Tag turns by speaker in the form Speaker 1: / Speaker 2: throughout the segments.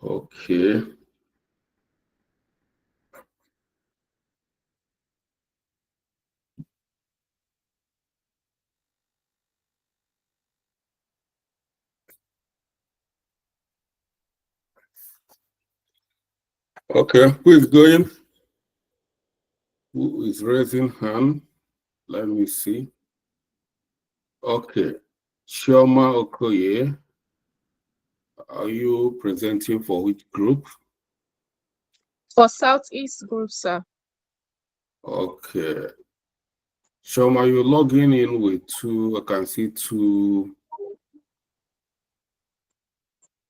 Speaker 1: Okay. Okay, who is going? Who is raising hand? Let me see. Okay. Chioma Okoye, are you presenting for which group?
Speaker 2: For Southeast Group, sir.
Speaker 1: Okay. Chioma, you logging in with two, I can see two.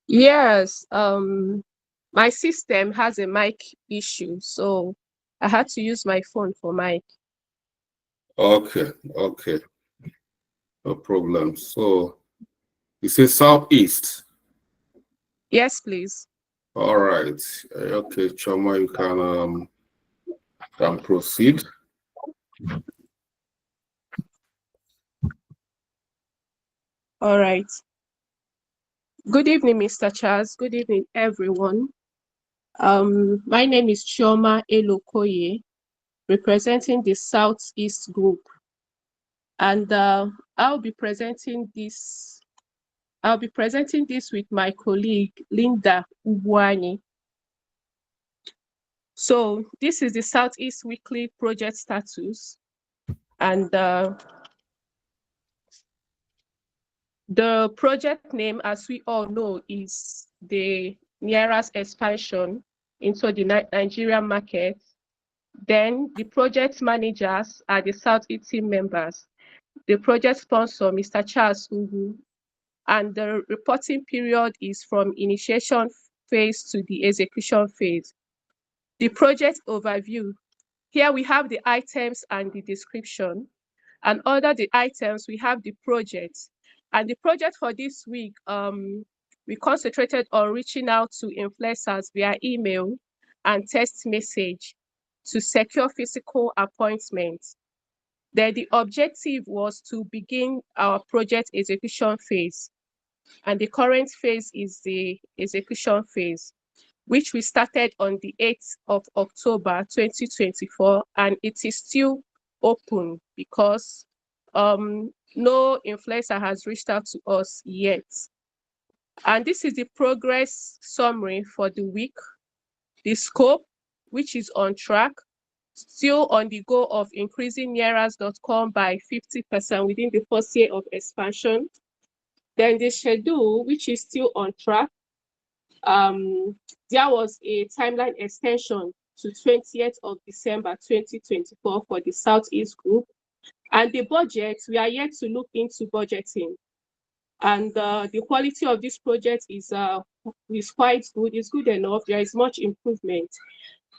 Speaker 2: Yes, my system has a mic issue, so I had to use my phone for mic.
Speaker 1: Okay, okay. No problem. So you say Southeast.
Speaker 2: Yes, please.
Speaker 1: All right. Okay, Chioma, you can proceed.
Speaker 2: All right. Good evening, Mr. Charles. Good evening, everyone. My name is Chioma Elokoye, representing the Southeast Group. And I'll be presenting this with my colleague, Linda Ubwani. So this is the Southeast Weekly project status. And the project name, as we all know, is the NIARA's expansion into the Nigerian market. Then the project managers are the Southeast team members. The project sponsor, Mr. Charles Ugu, and the reporting period is from initiation phase to the execution phase. The project overview. Here we have the items and the description. And under the items, we have the project. And the project for this week, we concentrated on reaching out to influencers via email and text message to secure physical appointments. Then the objective was to begin our project execution phase. And the current phase is the execution phase, which we started on the 8th of October 2024, and it is still open because no influencer has reached out to us yet. And this is the progress summary for the week. The scope, which is on track, still on the goal of increasing Nearas.com by 50% within the first year of expansion. Then the schedule, which is still on track, there was a timeline extension to 20th of December 2024 for the Southeast Group. And the budget, we are yet to look into budgeting. And the quality of this project is quite good. It's good enough. There is much improvement.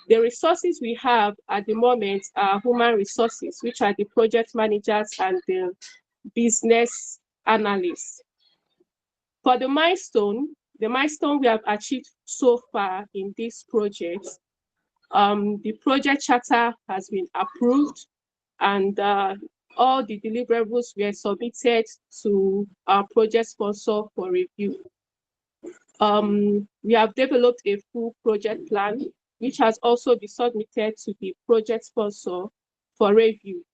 Speaker 2: The resources we have at the moment are human resources, which are the project managers and the business analysts. For the milestone we have achieved so far in this project, the project charter has been approved, and all the deliverables were submitted to our project sponsor for review. We have developed a full project plan, which has also been submitted to the project sponsor for review.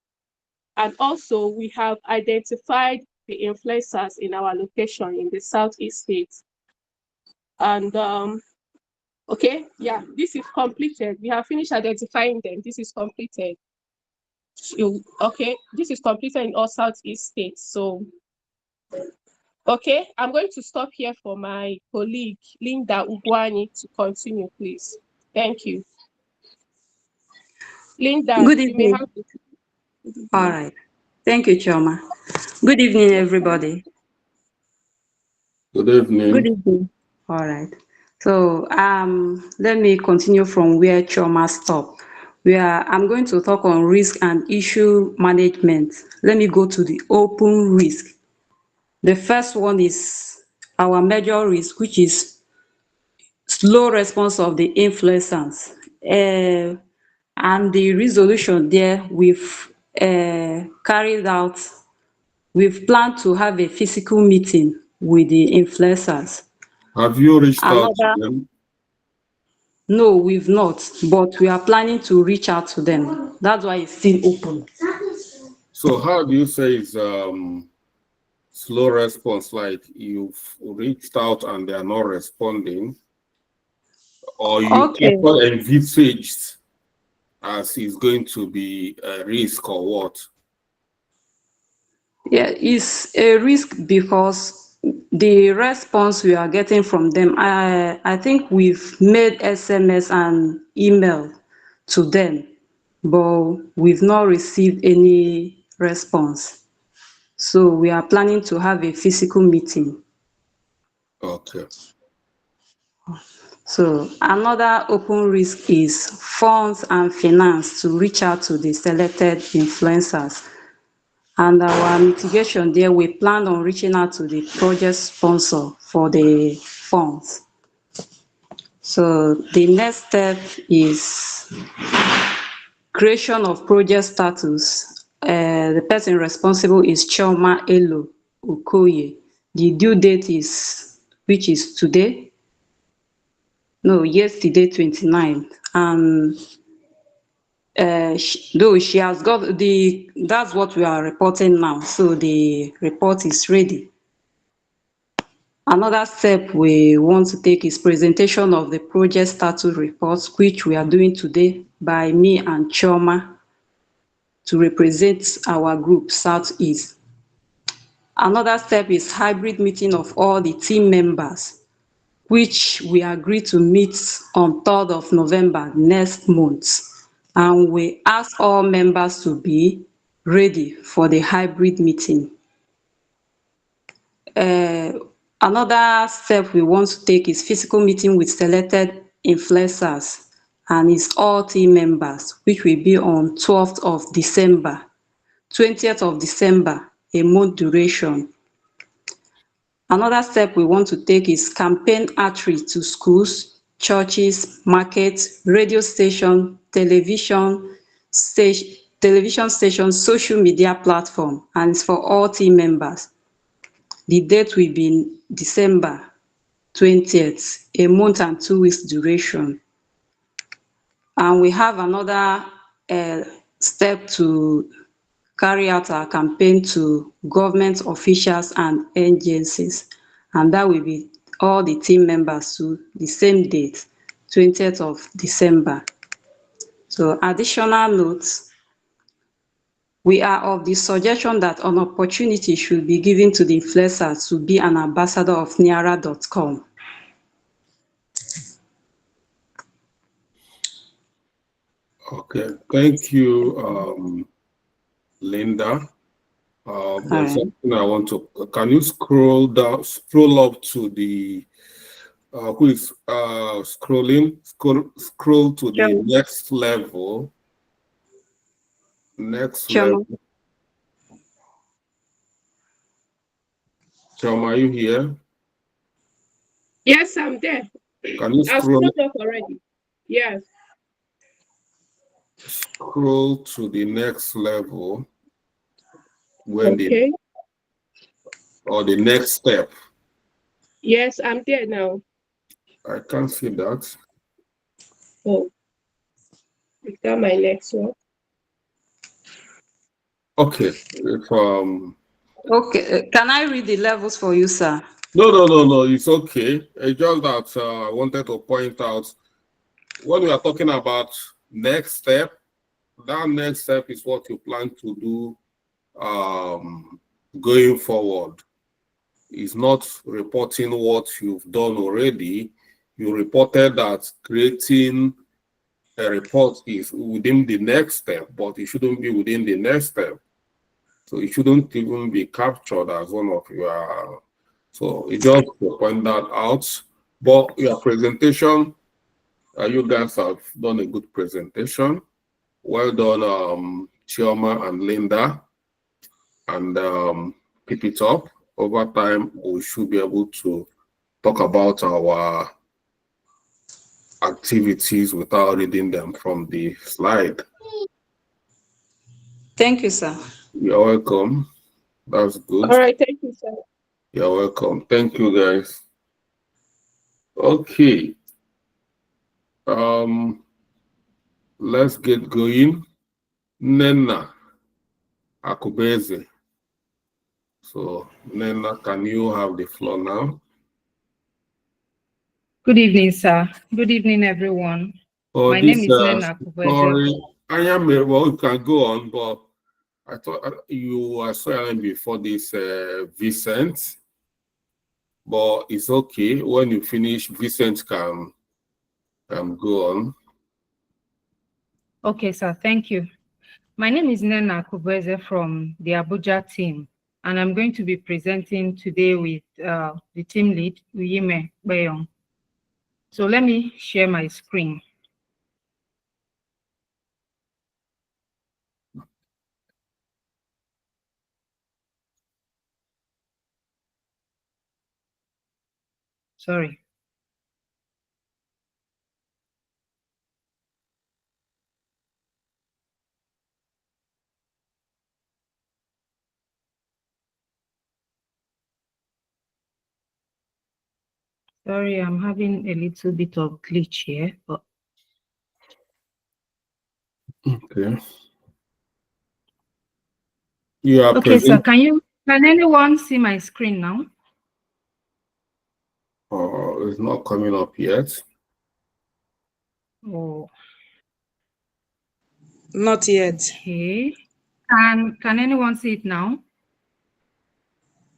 Speaker 2: And also, we have identified the influencers in our location in the Southeast states. And okay, yeah, this is completed. We have finished identifying them. This is completed. Okay, this is completed in all Southeast states. So, okay, I'm going to stop here for my colleague, Linda Ubwani, to continue, please. Thank you. Linda,
Speaker 3: Good
Speaker 2: you may
Speaker 3: evening.
Speaker 2: have it.
Speaker 3: All right. Thank you, Chioma. Good evening, everybody.
Speaker 1: Good evening.
Speaker 3: Good evening. All right. So let me continue from where Chioma stopped. I'm going to talk on risk and issue management. Let me go to the open risk. The first one is our major risk, which is slow response of the influencers. And the resolution there, we've carried out, we've planned to have a physical meeting with the influencers.
Speaker 1: Have you reached out to them?
Speaker 3: No, we've not, but we are planning to reach out to them. That's why it's still open.
Speaker 1: So how do you say it's slow response? Like you've reached out and they are not responding, or you
Speaker 3: Okay.
Speaker 1: envisaged as is going to be a risk or what?
Speaker 3: Yeah, it's a risk because the response we are getting from them, I think we've made SMS and email to them, but we've not received any response. So we are planning to have a physical meeting.
Speaker 1: Okay.
Speaker 3: So another open risk is funds and finance to reach out to the selected influencers. And our mitigation there, we plan on reaching out to the project sponsor for the funds. So the next step is creation of project status. The person responsible is Chioma Elo Okoye. The due date is, which is today? No, yesterday, 29th. And though she has got that's what we are reporting now. So the report is ready. Another step we want to take is presentation of the project status report, which we are doing today by me and Chioma to represent our group, Southeast. Another step is hybrid meeting of all the team members, which we agree to meet on 3rd of November next month. And we ask all members to be ready for the hybrid meeting. Another step we want to take is physical meeting with selected influencers and its all team members, which will be on 12th of December, 20th of December, a month duration. Another step we want to take is campaign outreach to schools, churches, markets, radio station, television station, social media platform, and it's for all team members. The date will be December 20th, a month and 2 weeks duration. And we have another step to carry out our campaign to government officials and agencies, and that will be all the team members to the same date, 20th of December. So additional notes, we are of the suggestion that an opportunity should be given to the influencer to be an ambassador of Niara.com.
Speaker 1: Okay, thank you, Linda. There's something I want to. Can you scroll down, scroll up to the who is scrolling? Scroll to the next level. Next level. Choma, are you here?
Speaker 2: Yes, I'm there.
Speaker 1: Can you scroll
Speaker 2: up already? Yes.
Speaker 1: Scroll to the next level. When
Speaker 2: okay.
Speaker 1: Or the next step.
Speaker 2: Yes, I'm there now.
Speaker 1: I can't see that.
Speaker 2: Oh, is that my next one?
Speaker 1: Okay.
Speaker 3: Okay, can I read the levels for you, sir?
Speaker 1: No, it's okay. It's just that I wanted to point out when we are talking about next step, that next step is what you plan to do going forward. It's not reporting what you've done already. You reported that creating a report is within the next step, but it shouldn't be within the next step. So it shouldn't even be captured as one of your. So it just to point that out. But your presentation, you guys have done a good presentation. Well done, Chioma and Linda. And keep it up. Over time, we should be able to talk about our activities without reading them from the slide.
Speaker 3: Thank you, sir.
Speaker 1: You're welcome. That's good.
Speaker 2: All right, thank you, sir.
Speaker 1: You're welcome. Thank you, guys. Okay. Let's get going. Nena Akubeze. So, Nena, can you have the floor now?
Speaker 4: Good evening, sir. Good evening, everyone.
Speaker 1: Oh,
Speaker 4: My name is Nena Akubeze.
Speaker 1: Sorry, I am, well, you can go on, but I thought you were silent before this, Vincent. But it's okay. When you finish, Vincent can go on.
Speaker 4: Okay, sir. Thank you. My name is Nena Akubeze from the Abuja team, and I'm going to be presenting today with the team lead, Uyime Bayong. So let me share my screen. Sorry. Sorry, I'm having a little bit of glitch here, but
Speaker 1: Okay. You are
Speaker 4: okay, sir. Can anyone see my screen now?
Speaker 1: Oh, it's not coming up yet.
Speaker 4: Oh.
Speaker 5: Not yet.
Speaker 4: Okay. Can anyone see it now?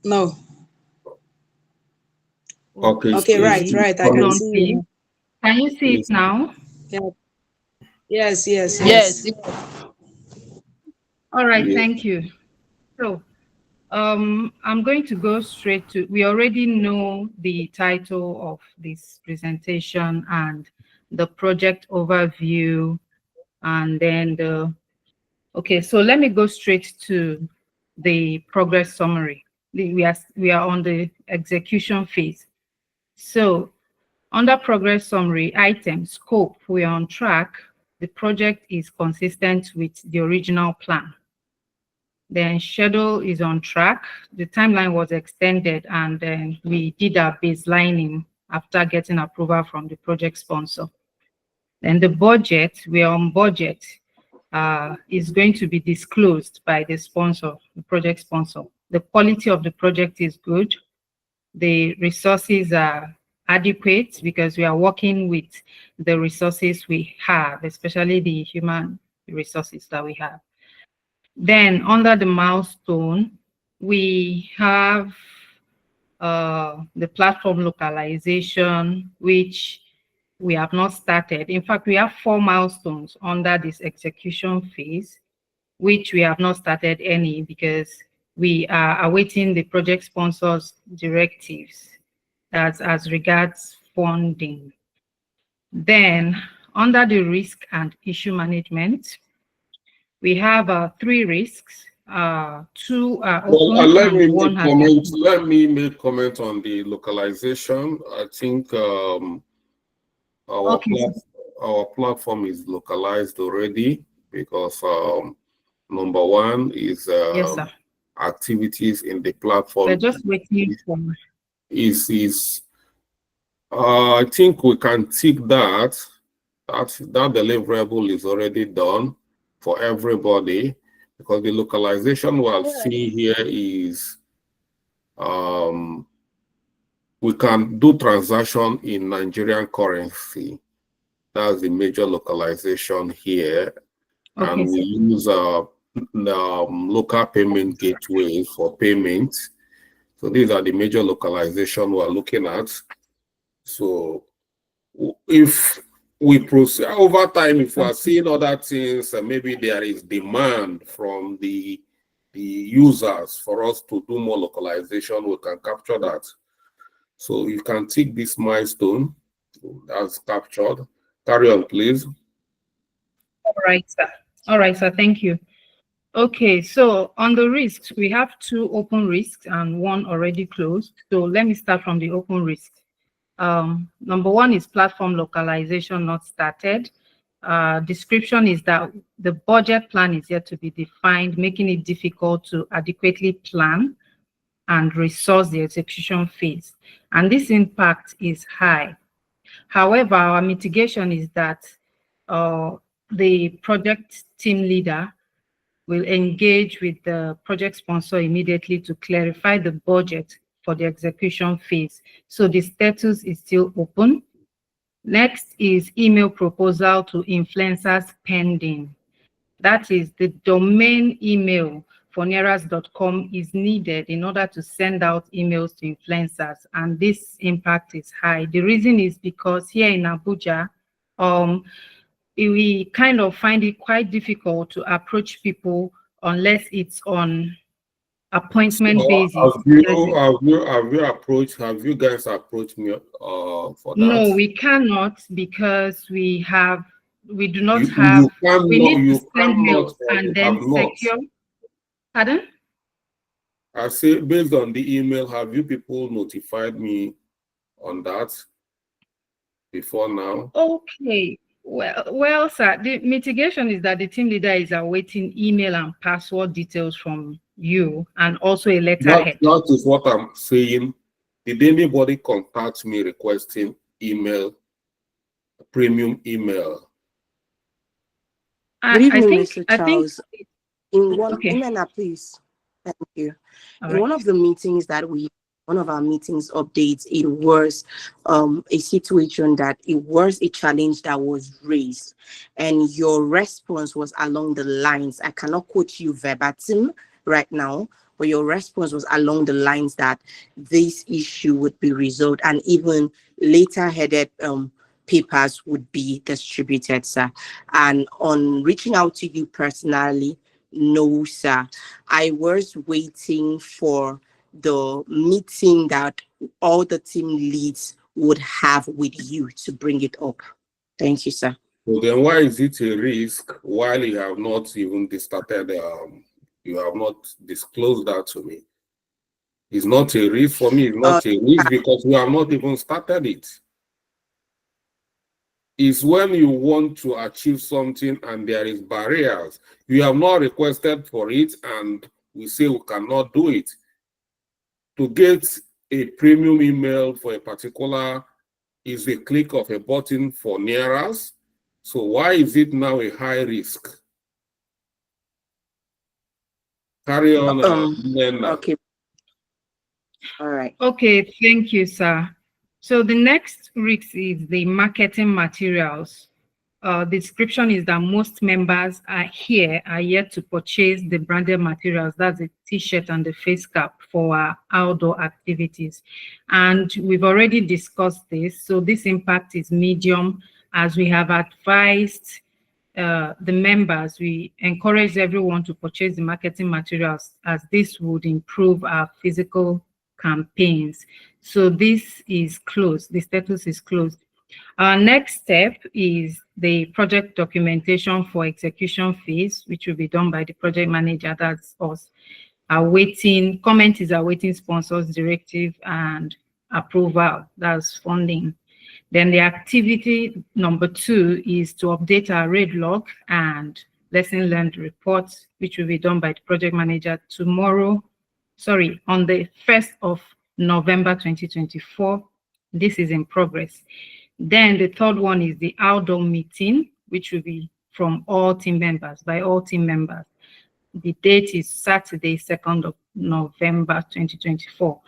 Speaker 5: No.
Speaker 1: Okay.
Speaker 5: Okay, right. I can see you.
Speaker 4: Can you see it now?
Speaker 5: Yeah. Yes.
Speaker 4: All right, thank you. So, I'm going to go straight to, we already know the title of this presentation and the project overview, and then okay, so let me go straight to the progress summary. We are on the execution phase. So, under progress summary, item, scope, we are on track. The project is consistent with the original plan. Then schedule is on track. The timeline was extended, and then we did our baselining after getting approval from the project sponsor. Then the budget, we are on budget, is going to be disclosed by the sponsor, the project sponsor. The quality of the project is good. The resources are adequate because we are working with the resources we have, especially the human resources that we have. Then under the milestone, we have the platform localization, which we have not started. In fact, we have 4 milestones under this execution phase, which we have not started any because we are awaiting the project sponsors' directives as regards funding. Then under the risk and issue management, we have 3 risks. 2 are open and 1 has been.
Speaker 1: Let me make comment on the localization. I think our platform is localized already because number 1 is
Speaker 4: yes, sir.
Speaker 1: Activities in the platform.
Speaker 4: We're just waiting for.
Speaker 1: I think we can tick that. That deliverable is already done for everybody, because the localization we'll see here is we can do transaction in Nigerian currency. That's the major localization here. Okay, and we use local payment gateways for payment. So these are the major localization we're looking at. So if we proceed over time, if we are seeing other things, maybe there is demand from the users for us to do more localization, we can capture that. So you can tick this milestone. That's captured. Carry on, please.
Speaker 4: All right, sir. All right, sir. Thank you. Okay, so on the risks, we have 2 open risks and 1 already closed. So let me start from the open risks. Number 1 is platform localization not started. Description is that the budget plan is yet to be defined, making it difficult to adequately plan and resource the execution phase. And this impact is high. However, our mitigation is that the project team leader will engage with the project sponsor immediately to clarify the budget for the execution phase. So the status is still open. Next is email proposal to influencers pending. That is the domain email for neras.com is needed in order to send out emails to influencers, and this impact is high. The reason is because here in Abuja, we kind of find it quite difficult to approach people unless it's on appointment basis.
Speaker 1: Have you guys approached me for that?
Speaker 4: No, we cannot, because we do not
Speaker 1: You
Speaker 4: have,
Speaker 1: cannot-
Speaker 4: we need
Speaker 1: you
Speaker 4: to send mails
Speaker 1: cannot,
Speaker 4: and
Speaker 1: you
Speaker 4: then
Speaker 1: have not.
Speaker 4: secure. Pardon?
Speaker 1: I say, based on the email, have you people notified me on that before now?
Speaker 4: Okay. Well, sir, the mitigation is that the team leader is awaiting email and password details from you, and also a letterhead.
Speaker 1: That is what I'm saying. Did anybody contact me requesting email, premium email?
Speaker 6: Good evening,
Speaker 4: I
Speaker 6: Mr. Charles. In one,
Speaker 4: okay.
Speaker 6: Imena, please. Thank you.
Speaker 4: All
Speaker 6: In
Speaker 4: right.
Speaker 6: one of the meetings that one of our meetings updates, it was a situation that it was a challenge that was raised, and your response was along the lines, I cannot quote you verbatim right now, but your response was along the lines that this issue would be resolved, and even later headed papers would be distributed, sir. And on reaching out to you personally, no, sir. I was waiting for the meeting that all the team leads would have with you to bring it up. Thank you, sir.
Speaker 1: So then why is it a risk while you have not even started, you have not disclosed that to me? It's not a risk for me, it's not a risk because we have not even started it. It's when you want to achieve something and there is barriers. You have not requested for it and we say we cannot do it. To get a premium email for a particular is a click of a button for Neras. So why is it now a high risk? Carry on.
Speaker 6: Okay. All right.
Speaker 4: Okay, thank you, sir. So the next risk is the marketing materials. The description is that most members are yet to purchase the branded materials. That's the t-shirt and the face cap for our outdoor activities. And we've already discussed this. So this impact is medium. As we have advised the members, we encourage everyone to purchase the marketing materials, as this would improve our physical campaigns. So this is closed. The status is closed. Our next step is the project documentation for execution phase, which will be done by the project manager. That's us. Comment is awaiting sponsors directive and approval. That's funding. Then the activity number 2 is to update our RAID log and lesson learned reports, which will be done by the project manager on the 1st of November 2024. This is in progress. Then the third one is the outdoor meeting, which will be from all team members, by all team members. The date is Saturday, 2nd of November 2024.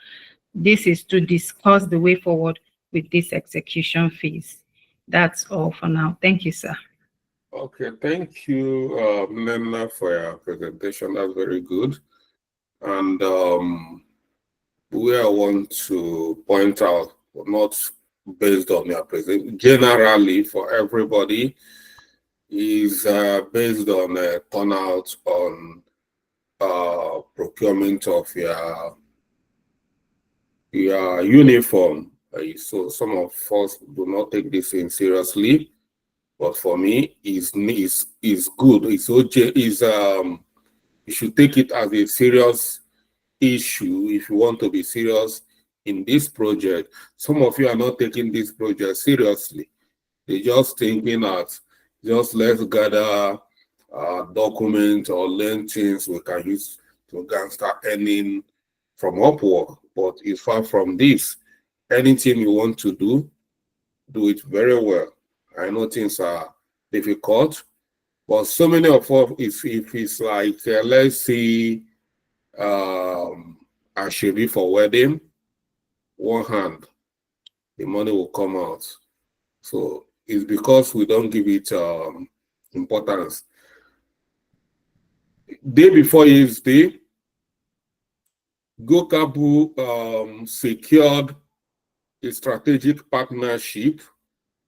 Speaker 4: This is to discuss the way forward with this execution phase. That's all for now. Thank you, sir.
Speaker 1: Okay, thank you, Nena, for your presentation. That's very good. And we want to point out, not based on your presentation, generally for everybody, is based on a turnout on procurement of your uniform. So some of us do not take this in seriously, but for me, is good. You should take it as a serious issue if you want to be serious in this project. Some of you are not taking this project seriously. They're just thinking that just let's gather documents or learn things we can use to start earning from Upwork. But it's far from this. Anything you want to do, do it very well. I know things are difficult, but so many of us, if it's like, let's see, a Shiri for wedding, one hand, the money will come out. So it's because we don't give it importance. Day before yesterday, GoCabu secured a strategic partnership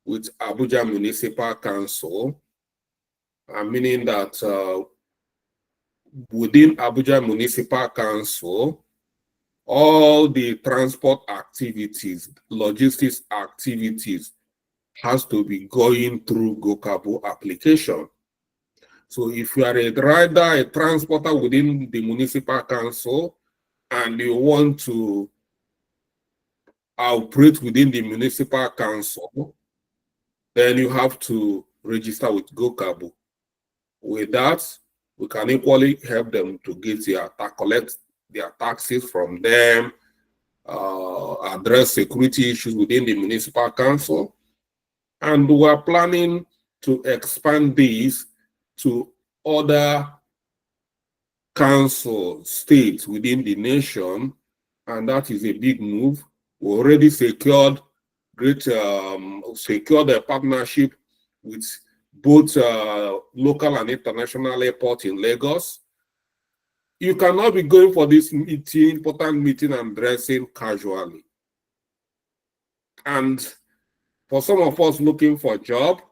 Speaker 1: with Abuja Municipal Council, meaning that within Abuja Municipal Council, all the transport activities, logistics activities has to be going through GoCabu application. So if you are a rider, a transporter within the municipal council, and you want to operate within the municipal council, then you have to register with GoCabu. With that, we can equally help them to get collect their taxes from them, address security issues within the municipal council. And we are planning to expand these to other council states within the nation, and that is a big move. We already secured a partnership with both local and international airports in Lagos. You cannot be going for this important meeting and dressing casually. And for some of us looking for a job,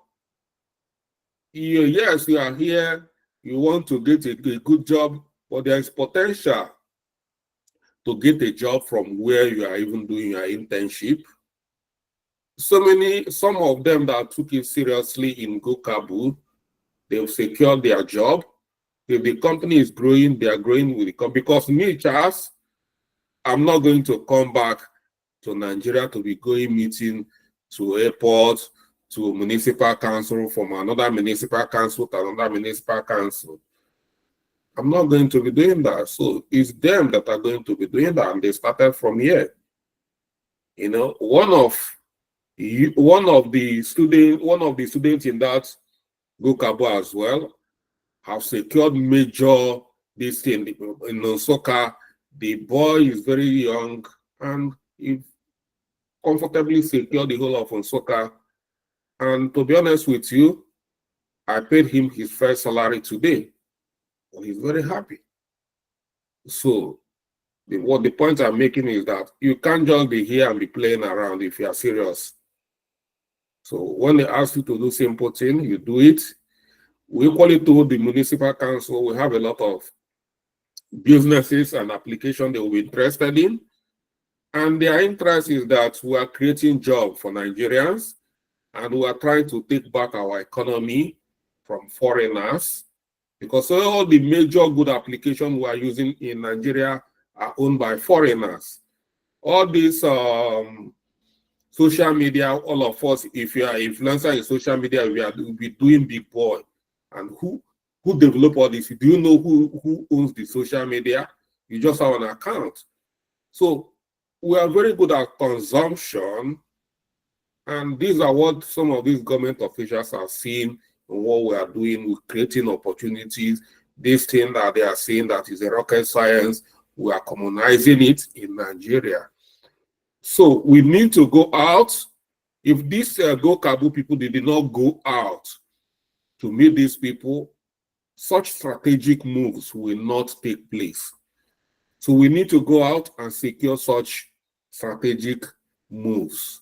Speaker 1: yes, you are here, you want to get a good job, but there is potential to get a job from where you are even doing your internship. Some of them that took it seriously in GoCabu, they've secured their job. If the company is growing, they are growing with the company. Because me, Charles, I'm not going to come back to Nigeria to be going meeting to airports, to municipal council, from another municipal council to another municipal council. I'm not going to be doing that. So it's them that are going to be doing that, and they started from here. You know, one of the students in that GoCabu as well have secured major this thing in Nsukka. The boy is very young and he comfortably secured the whole of Nsukka. And to be honest with you, I paid him his first salary today. And he's very happy. So the point I'm making is that you can't just be here and be playing around if you are serious. So when they ask you to do simple thing, you do it. We equally told the municipal council we have a lot of businesses and applications they will be interested in. And their interest is that we are creating jobs for Nigerians, and we are trying to take back our economy from foreigners, because all the major good applications we are using in Nigeria are owned by foreigners. All these social media, all of us, if you are influencer in social media, we'll be doing big boy. And who develop all this? Do you know who owns the social media? You just have an account. So we are very good at consumption, and these are what some of these government officials are seeing in what we are doing. We're creating opportunities. This thing that they are saying that is a rocket science, we are commonizing it in Nigeria. So we need to go out. If these GoCabu people did not go out to meet these people, such strategic moves will not take place. So we need to go out and secure such strategic moves.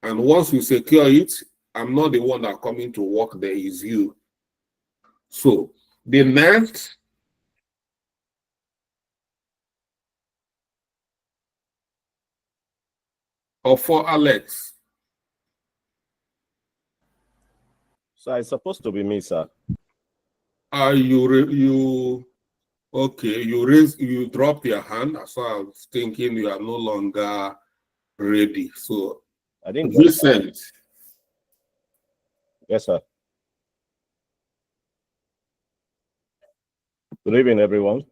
Speaker 1: And once we secure it, I'm not the one that coming to work there, is you. So the next for Alex.
Speaker 7: So it's supposed to be me, sir.
Speaker 1: You dropped your hand, so I was thinking you are no longer ready. So
Speaker 7: I didn't.
Speaker 1: Vincent.
Speaker 7: Yes, sir. Good evening, everyone.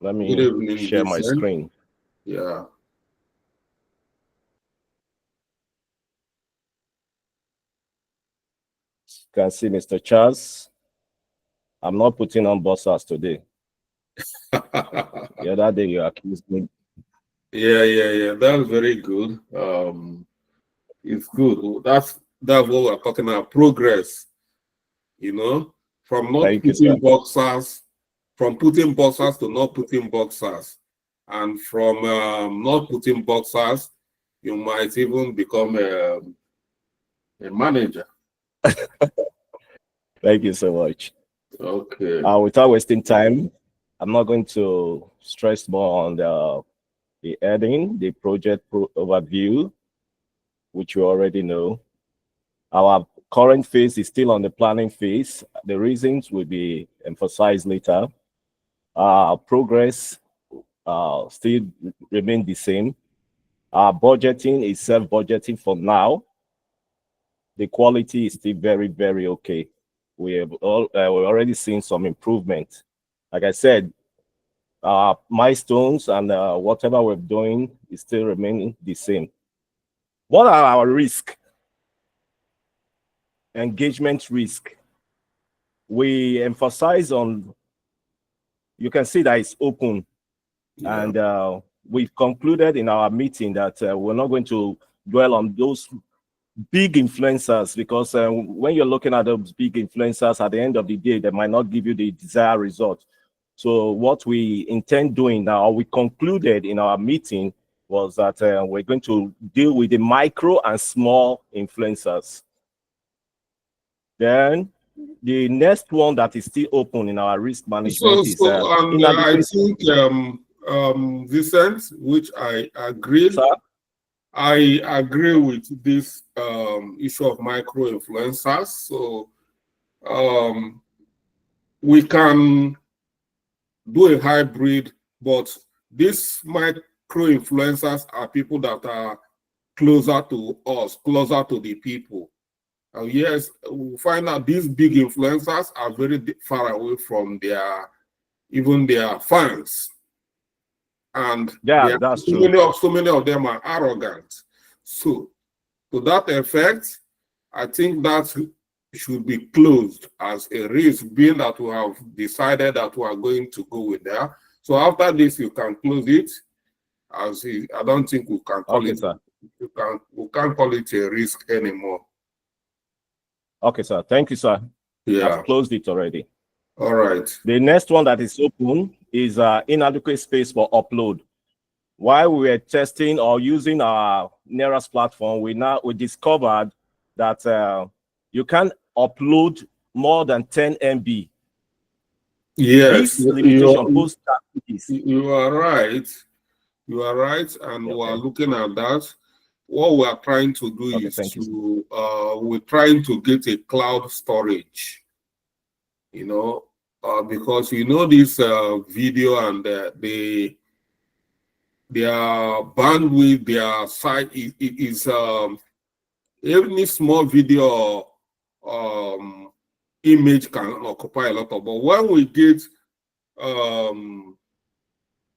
Speaker 7: Let me share my screen.
Speaker 1: Yeah.
Speaker 7: can see Mr. Charles. I'm not putting on buzzers today. The other day you accused me.
Speaker 1: Yeah. That's very good. It's good. That's what we're talking about. Progress. You know, from not putting boxers, from putting boxers to not putting boxers, and from not putting boxers, you might even become a manager.
Speaker 7: Thank you so much.
Speaker 1: Okay.
Speaker 7: Without wasting time, I'm not going to stress more on the heading, the project overview, which you already know. Our current phase is still on the planning phase. The reasons will be emphasized later. Progress still remain the same. Our budgeting is self-budgeting for now. The quality is still very, very okay. We're already seeing some improvement. Like I said, milestones and whatever we're doing is still remaining the same. What are our risks? Engagement risk. We emphasize on, you can see that it's open. Yeah. And we've concluded in our meeting that we're not going to dwell on those big influencers, because when you're looking at those big influencers, at the end of the day, they might not give you the desired result. So what we intend doing now, or we concluded in our meeting, was that we're going to deal with the micro and small influencers. Then the next one that is still open in our risk management is
Speaker 1: I think Vincent, which I agree. Sir? I agree with this issue of micro influencers. So we can do a hybrid, but these micro influencers are people that are closer to us, closer to the people. Yes, we find out these big influencers are very far away from even their fans. And
Speaker 7: yeah, that's true.
Speaker 1: So many of them are arrogant. So to that effect, I think that should be closed as a risk, being that we have decided that we are going to go with that. So after this, you can close it. I don't think we can call it.
Speaker 7: Sir.
Speaker 1: We can't call it a risk anymore.
Speaker 7: Okay, sir. Thank you, sir.
Speaker 1: Yeah.
Speaker 7: I've closed it already.
Speaker 1: All right.
Speaker 7: The next one that is open is inadequate space for upload. While we were testing or using our Neras platform, we discovered that you can upload more than 10 MB.
Speaker 1: Yes,
Speaker 7: this limitation
Speaker 1: you are right. You are right, and we are looking at that. What we are trying to do is we're trying to get a cloud storage. You know, because this video and their bandwidth, their site is any small video image can occupy a lot of. But when we get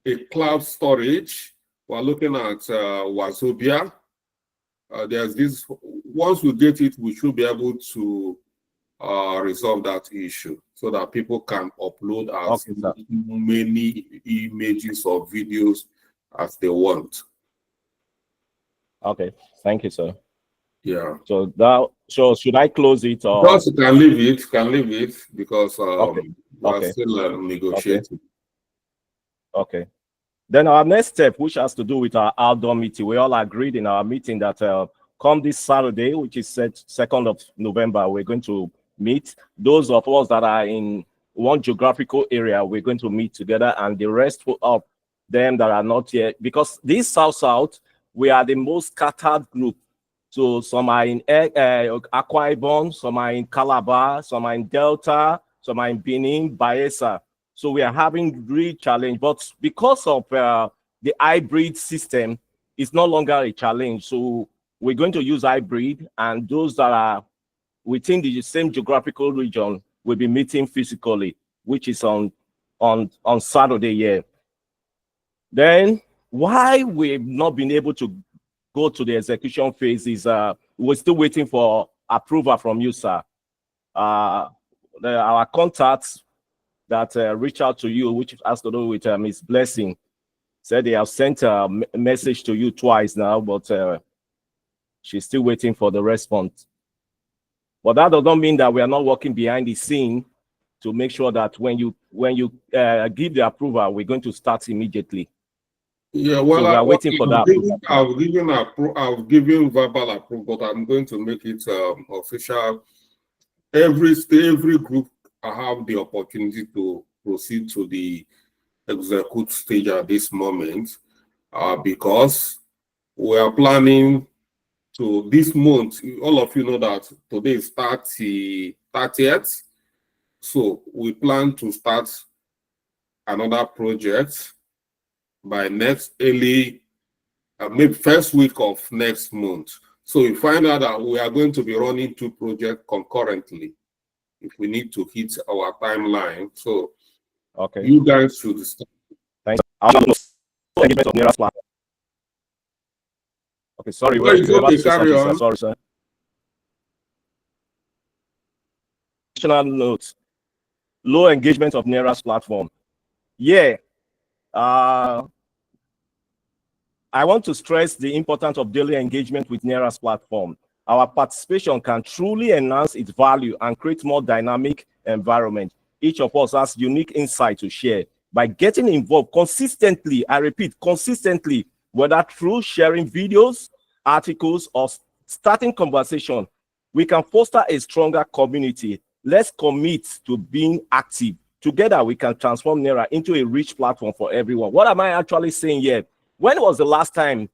Speaker 1: a cloud storage, we're looking at Wazobia. There's this. Once we get it, we should be able to resolve that issue so that people can upload as many images or videos as they want.
Speaker 7: Okay, thank you, sir.
Speaker 1: Yeah.
Speaker 7: So should I close it or?
Speaker 1: Just can leave it because we're still negotiating.
Speaker 7: Okay. Then our next step, which has to do with our outdoor meeting, we all agreed in our meeting that come this Saturday, which is 2nd of November, we're going to meet. Those of us that are in one geographical area, we're going to meet together, and the rest of them that are not yet, because this South, we are the most scattered group. So some are in Akwa Ibom, some are in Calabar, some are in Delta, some are in Benin, Bayelsa. So we are having real challenge, but because of the hybrid system, it's no longer a challenge. So we're going to use hybrid, and those that are within the same geographical region will be meeting physically, which is on Saturday here. Then why we've not been able to go to the execution phase is we're still waiting for approval from you, sir. our contacts that reach out to you, which has to do with Miss Blessing, said they have sent a message to you twice now, but she's still waiting for the response. But that does not mean that we are not working behind the scene to make sure that when you give the approval, we're going to start immediately.
Speaker 1: Yeah, well,
Speaker 7: so we are waiting for that.
Speaker 1: I've given verbal approval, but I'm going to make it official. Every group I have the opportunity to proceed to the execute stage at this moment, because we are planning to this month. All of you know that today is 30th, so we plan to start another project by next maybe first week of next month. So we find out that we are going to be running 2 projects concurrently if we need to hit our timeline. So
Speaker 7: okay,
Speaker 1: you guys should start.
Speaker 7: Thanks. Okay, sorry.
Speaker 1: Well, it's okay, carry on.
Speaker 7: Sorry, sir. Additional notes. Low engagement of NERAS platform. Yeah. I want to stress the importance of daily engagement with NERAS platform. Our participation can truly enhance its value and create more dynamic environment. Each of us has unique insight to share. By getting involved consistently, I repeat, consistently, whether through sharing videos, articles, or starting conversation, we can foster a stronger community. Let's commit to being active. Together, we can transform NERA into a rich platform for everyone. What am I actually saying here? When was the last time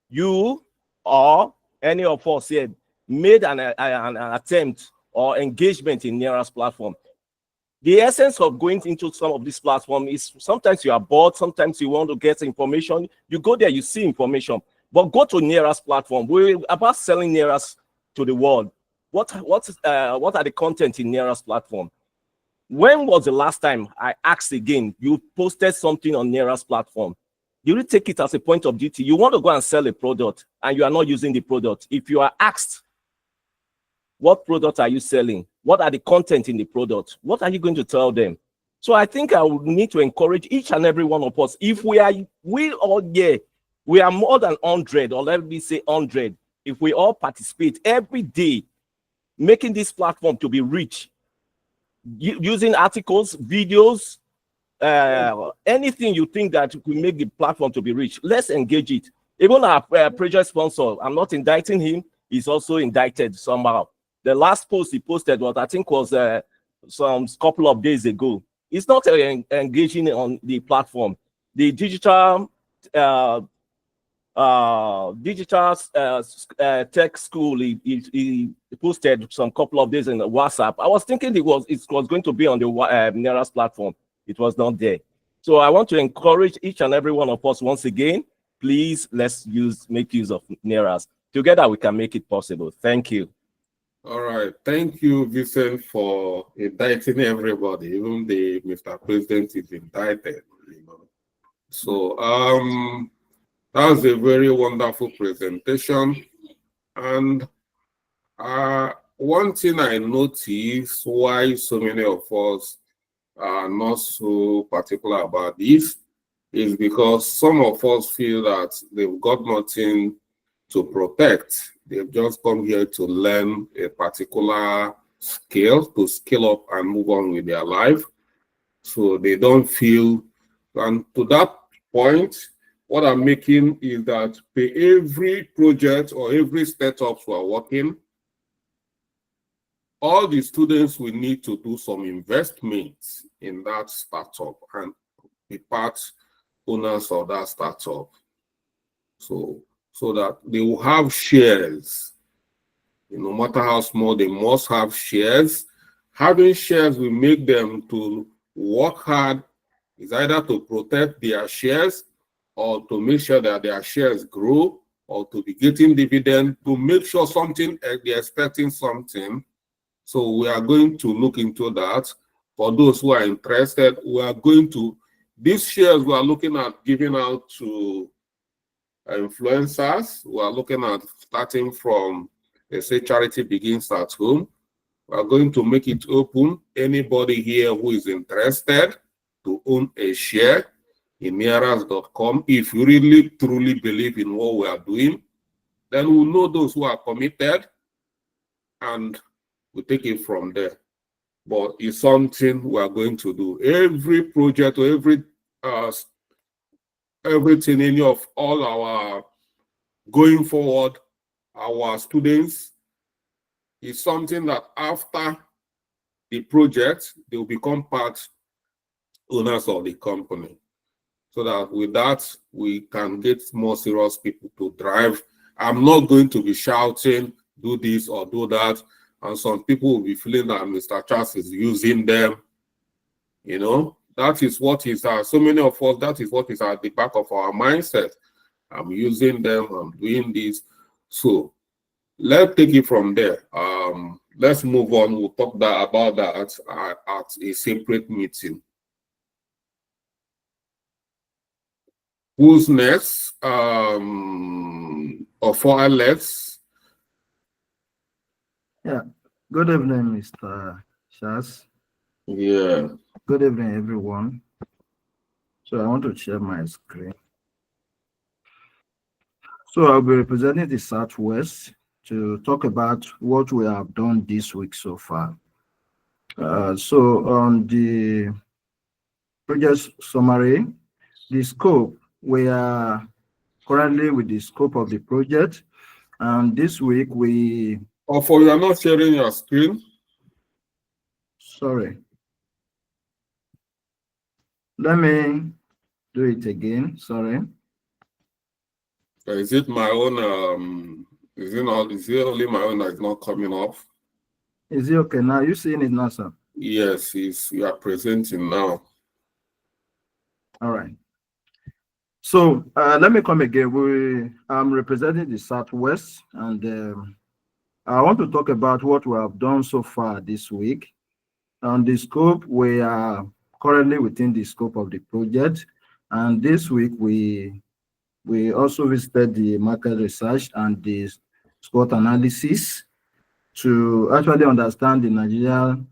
Speaker 7: you or any of us here made an attempt or engagement in NERA's platform? The essence of going into some of these platforms is sometimes you are bored, sometimes you want to get information. You go there, you see information. But go to NERA's platform. We're about selling NERA's to the world. What are the content in NERA's platform? When was the last time, I asked again, you posted something on NERA's platform? You really take it as a point of duty. You want to go and sell a product and you are not using the product. If you are asked, what product are you selling? What are the content in the product? What are you going to tell them? So I think I would need to encourage each and every one of us. If we are more than 100, or let me say 100. If we all participate every day, making this platform to be rich, using articles, videos, anything you think that will make the platform to be rich, let's engage it. Even our project sponsor, I'm not indicting him, he's also indicted somehow. The last post he posted, what I think was some couple of days ago. It's not engaging on the platform. The digital tech school, he posted some couple of days in the WhatsApp. I was thinking it was going to be on the NERA's platform. It was not there. So I want to encourage each and every one of us once again, please let's make use of NERA's. Together we can make it possible. Thank you.
Speaker 1: All right. Thank you, Vincent, for indicting everybody. Even the Mr. President is indicted, you know. So that was a very wonderful presentation. And one thing I noticed why so many of us are not so particular about this is because some of us feel that they've got nothing to protect. They've just come here to learn a particular skill, to skill up and move on with their life. So they don't feel, and to that point, what I'm making is that for every project or every startup we are working, all the students will need to do some investments in that startup and be part owners of that startup. So that they will have shares. No matter how small, they must have shares. Having shares will make them to work hard, is either to protect their shares or to make sure that their shares grow, or to be getting dividend, to make sure something, they're expecting something. So we are going to look into that. For those who are interested, we are going to, these shares we are looking at giving out to influencers. We are looking at starting from, they say charity begins at home. We are going to make it open. Anybody here who is interested to own a share in Nearas.com, if you really truly believe in what we are doing, then we'll know those who are committed and we'll take it from there. But it's something we are going to do. Every project or everything, any of all our going forward, our students, is something that after the project, they will become part owners of the company. So that with that, we can get more serious people to drive. I'm not going to be shouting, do this or do that. And some people will be feeling that Mr. Charles is using them. You know, that is what is, so many of us, that is what is at the back of our mindset. I'm using them, I'm doing this. So let's take it from there. Let's move on. We'll talk about that at a separate meeting. Who's next? Or for Alex?
Speaker 8: Yeah. Good evening, Mr. Charles.
Speaker 1: Yeah.
Speaker 8: Good evening, everyone. So I want to share my screen. So I'll be representing the Southwest to talk about what we have done this week so far. So on the project summary, the scope, we are currently with the scope of the project. And this week we...
Speaker 1: Oh, for you are not sharing your screen?
Speaker 8: Sorry. Let me do it again, sorry.
Speaker 1: Is it my own, is it only my own that is not coming off?
Speaker 8: Is it okay now? You seeing it now, sir?
Speaker 1: Yes, you are presenting now.
Speaker 8: All right. So let me come again. I'm representing the Southwest, and I want to talk about what we have done so far this week. On the scope, we are currently within the scope of the project, and this week we also visited the market research and the SWOT analysis to actually understand the Nigerian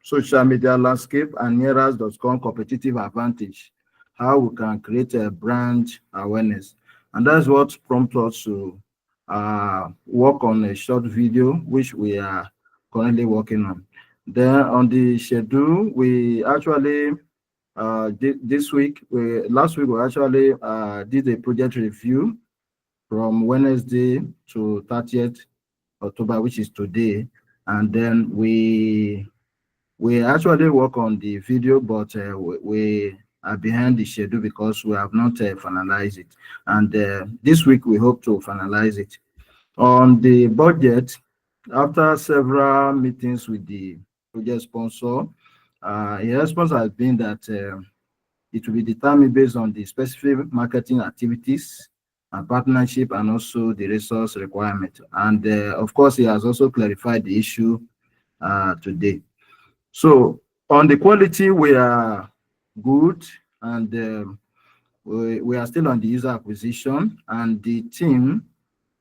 Speaker 8: social media landscape and Nearas.com competitive advantage, how we can create a brand awareness. And that's what prompted us to work on a short video, which we are currently working on. Then on the schedule, we actually last week we actually did a project review from Wednesday to 30th October, which is today, and then we actually work on the video, but we are behind the schedule because we have not finalized it, and this week we hope to finalize it. On the budget, after several meetings with the project sponsor, his response has been that it will be determined based on the specific marketing activities and partnership and also the resource requirement. And of course, he has also clarified the issue today. So on the quality, we are good, and we are still on the user acquisition, and the team,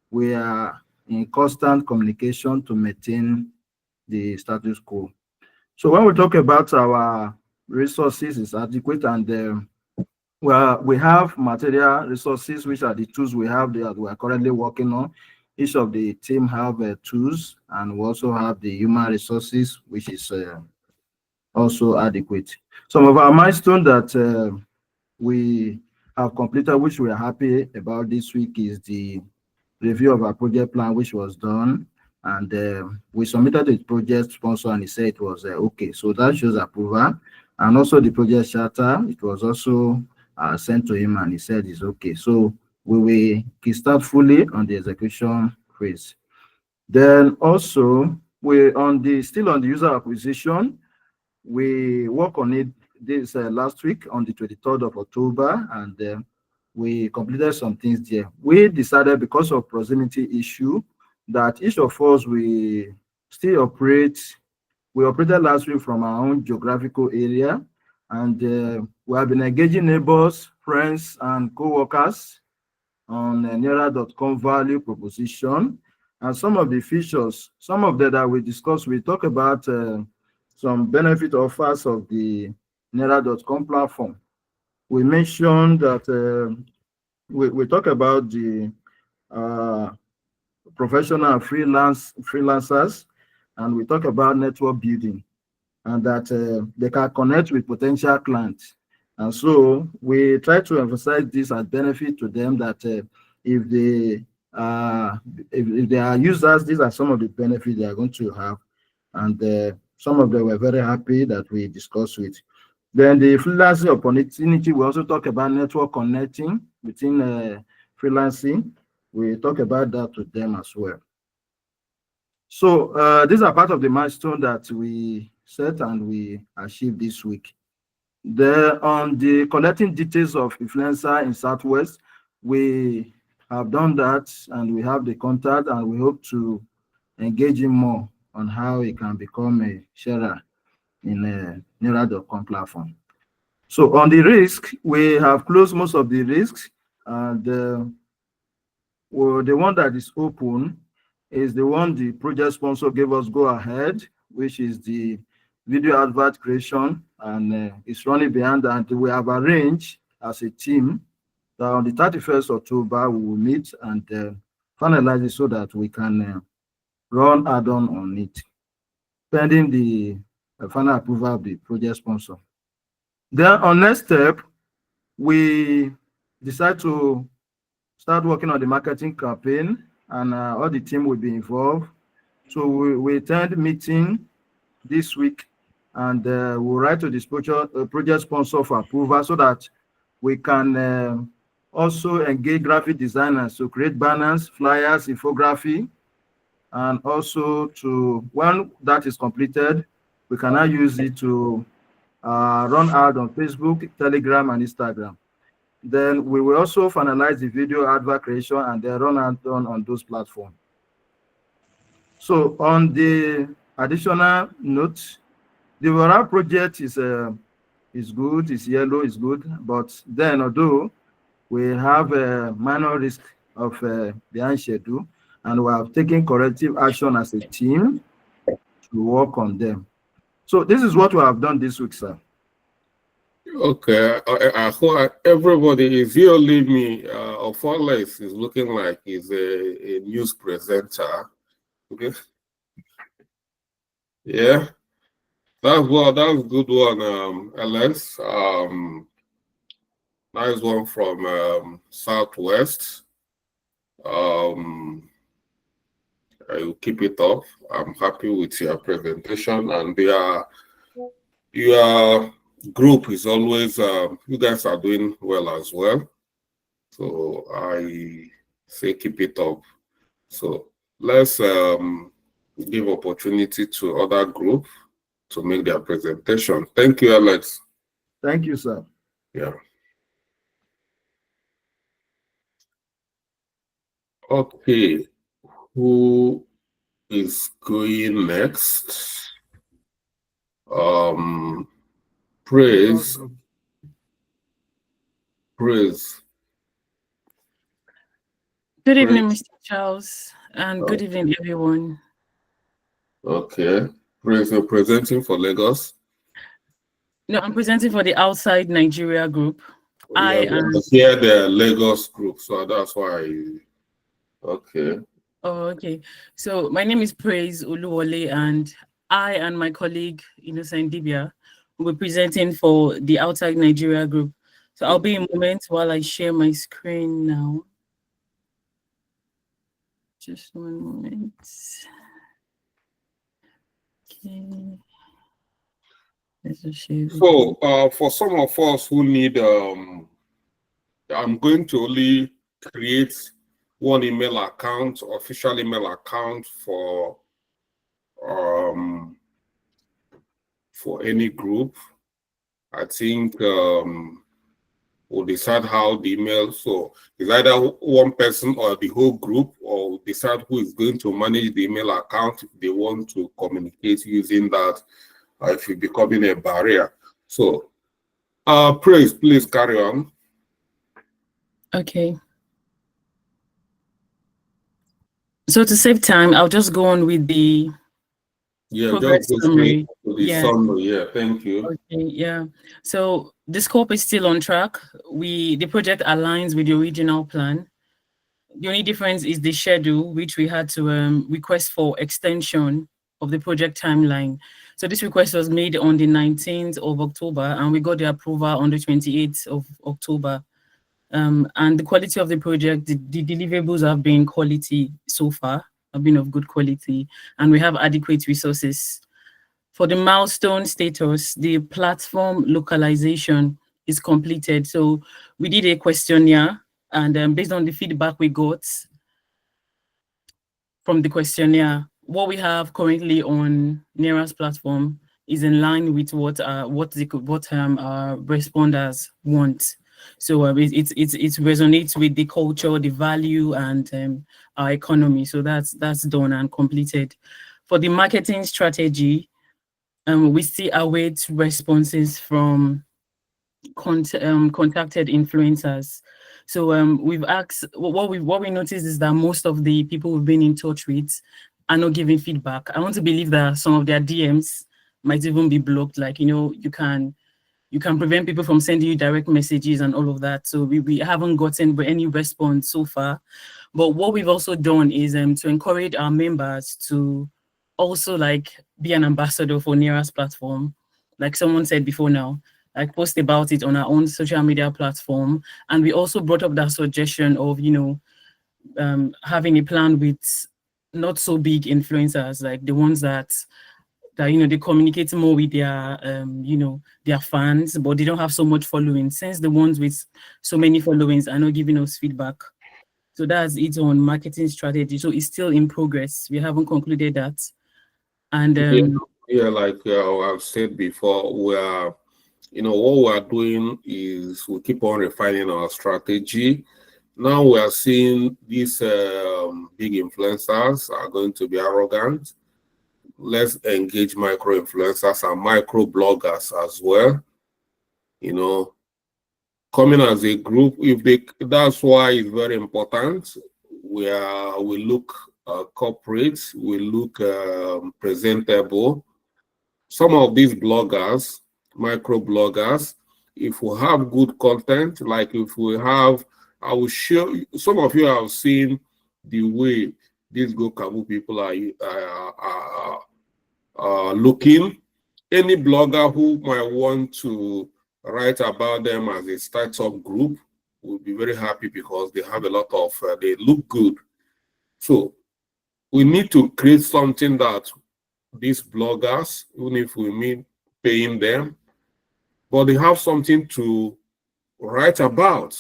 Speaker 8: we are in constant communication to maintain the status quo. So when we talk about our resources, is adequate, and we have material resources, which are the tools we have that we are currently working on. Each of the team have tools, and we also have the human resources, which is also adequate. Some of our milestones that we have completed, which we are happy about this week, is the review of our project plan, which was done, and we submitted the project sponsor, and he said it was okay. So that shows approval. And also the project charter, it was also sent to him, and he said it's okay. So we will start fully on the execution phase. Then also still on the user acquisition, we work on it this last week on the 23rd of October, and we completed some things there. We decided, because of proximity issue, that each of us, we still operate. We operated last week from our own geographical area, and we have been engaging neighbors, friends, and co-workers on Nearas.com value proposition. And some of the features, some of them that we discussed, we talk about some benefit offers of the Naira.com platform. We mentioned that we talk about the professional freelancers, and we talk about network building, and that they can connect with potential clients. And so we try to emphasize this as benefit to them, that if they are users, these are some of the benefits they are going to have. And some of them were very happy that we discussed with. Then the freelancing opportunity, we also talk about network connecting within freelancing. We talk about that to them as well. So these are part of the milestone that we set and we achieved this week. On the collecting details of influencer in Southwest, we have done that and we have the contact, and we hope to engage him more on how he can become a sharer in a Naira.com platform. So on the risk, we have closed most of the risks, and well, the one that is open is the one the project sponsor gave us go ahead, which is the video advert creation, and it's running behind that. We have arranged as a team that on the 31st October we will meet and finalize it so that we can run add-on on it, pending the final approval of the project sponsor. Then on next step, we decide to start working on the marketing campaign, and all the team will be involved. So we attend meeting this week, and we'll write to this project sponsor for approval so that we can also engage graphic designers to create banners, flyers, infography, and also to, when that is completed, we can now use it to run ad on Facebook, Telegram, and Instagram. Then we will also finalize the video advert creation and then run ad on those platforms. So on the additional note, the overall project is good, it's yellow, it's good, but then although we have a minor risk of behind schedule, and we have taken corrective action as a team to work on them. So this is what we have done this week, sir.
Speaker 1: Okay, I hope everybody is here. Leave me. Ofales is looking like he's a news presenter. Okay. Yeah, that's a good one, Alex. Nice one from Southwest. I will keep it up. I'm happy with your presentation, and your group is always, you guys are doing well as well. So I say keep it up. So let's give opportunity to other group to make their presentation. Thank you, Alex.
Speaker 8: Thank you, sir.
Speaker 1: Yeah. Okay. Who is going next? Praise.
Speaker 9: Good evening, Mr. Charles, and good evening, everyone.
Speaker 1: Okay. Praise, you're presenting for Lagos?
Speaker 9: No, I'm presenting for the Outside Nigeria group.
Speaker 1: Yeah, the Lagos group, so that's why. Okay.
Speaker 9: Oh, okay. So my name is Praise Uluwole, and I and my colleague Innocent Dibia will be presenting for the Outside Nigeria group. So I'll be in a moment while I share my screen now. Just one moment. Okay.
Speaker 1: So for some of us who need, I'm going to only create one email account, official email account for any group. I think we'll decide how the email, so it's either one person or the whole group, or we'll decide who is going to manage the email account if they want to communicate using that, if it's becoming a barrier. So Praise, please carry on.
Speaker 9: Okay. So to save time, I'll just go on with the
Speaker 1: Yeah,
Speaker 9: progress
Speaker 1: just go
Speaker 9: summary.
Speaker 1: straight to the
Speaker 9: Yeah.
Speaker 1: summary. Yeah, thank you.
Speaker 9: Okay, yeah. So the scope is still on track. The project aligns with the original plan. The only difference is the schedule, which we had to request for extension of the project timeline. So this request was made on the 19th of October, and we got the approval on the 28th of October. And the quality of the project, the deliverables have been quality so far, have been of good quality, and we have adequate resources. For the milestone status, the platform localization is completed. So we did a questionnaire, and based on the feedback we got from the questionnaire, what we have currently on NERA's platform is in line with what our responders want. So it resonates with the culture, the value, and our economy. So that's done and completed. For the marketing strategy, we still await responses from contacted influencers. So we've asked, what we noticed is that most of the people we've been in touch with are not giving feedback. I want to believe that some of their DMs might even be blocked. Like, you can prevent people from sending you direct messages and all of that. So we haven't gotten any response so far. But what we've also done is to encourage our members to also be an ambassador for NERA's platform. Like someone said before now, post about it on our own social media platform. And we also brought up that suggestion of, having a plan with not so big influencers, like the ones that they communicate more with their their fans, but they don't have so much following, since the ones with so many followings are not giving us feedback. So that's it on marketing strategy. So it's still in progress. We haven't concluded that. And
Speaker 1: like I've said before, we are, what we are doing is we keep on refining our strategy. Now we are seeing these big influencers are going to be arrogant. Let's engage micro influencers and micro bloggers as well. Coming as a group, that's why it's very important. We look corporate, we look presentable. Some of these bloggers, micro bloggers, if we have good content, like if we have, I will show you, some of you have seen the way these Go Kabu people are looking. Any blogger who might want to write about them as a startup group will be very happy, because they have a lot of, they look good. So we need to create something that these bloggers, even if we mean paying them, but they have something to write about.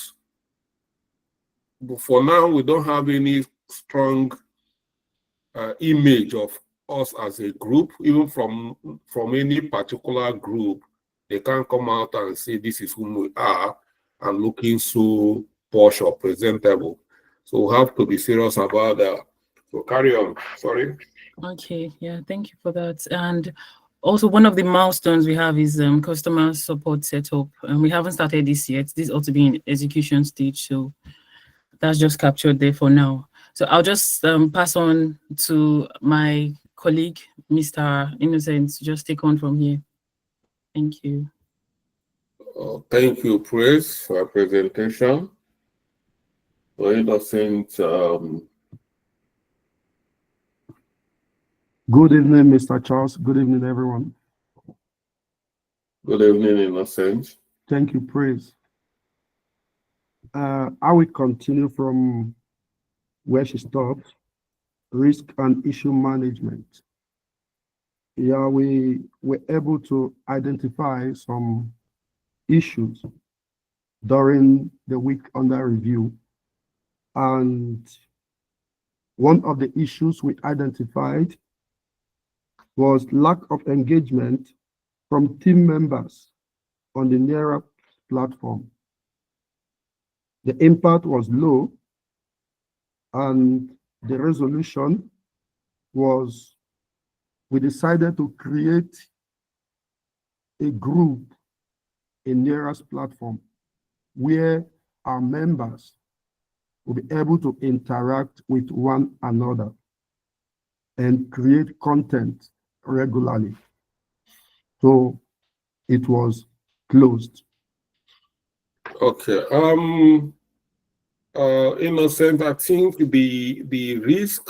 Speaker 1: But for now, we don't have any strong image of us as a group. Even from any particular group, they can't come out and say this is whom we are and looking so posh or presentable. So we have to be serious about that. So carry on. Sorry.
Speaker 9: Okay, yeah, thank you for that. And also, one of the milestones we have is customer support setup, and we haven't started this yet. This ought to be in execution stage, so that's just captured there for now. So I'll just pass on to my colleague, Mr. Innocent, to just take on from here. Thank you.
Speaker 1: Thank you, Praise, for your presentation. So Innocent,
Speaker 10: good evening, Mr. Charles. Good evening, everyone.
Speaker 1: Good evening, Innocent.
Speaker 10: Thank you, Praise. I will continue from where she stopped, risk and issue management. Yeah, we were able to identify some issues during the week under review. And one of the issues we identified was lack of engagement from team members on the NERA platform. The impact was low, and the resolution was we decided to create a group in NERA's platform where our members will be able to interact with one another. and create content regularly. So it was closed.
Speaker 1: Okay. Innocent, I think the risk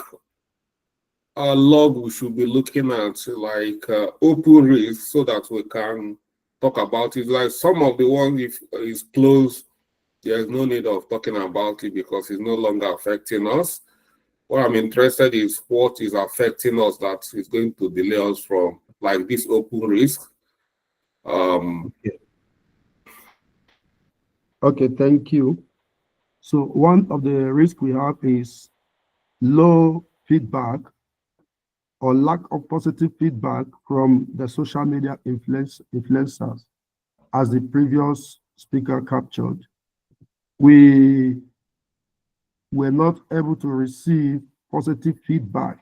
Speaker 1: log we should be looking at like open risk so that we can talk about it. Like some of the ones, if it's closed, there's no need of talking about it because it's no longer affecting us. What I'm interested in is what is affecting us that is going to delay us from like this open risk.
Speaker 10: Okay, thank you. So one of the risks we have is low feedback or lack of positive feedback from the social media influencers, as the previous speaker captured. We were not able to receive positive feedback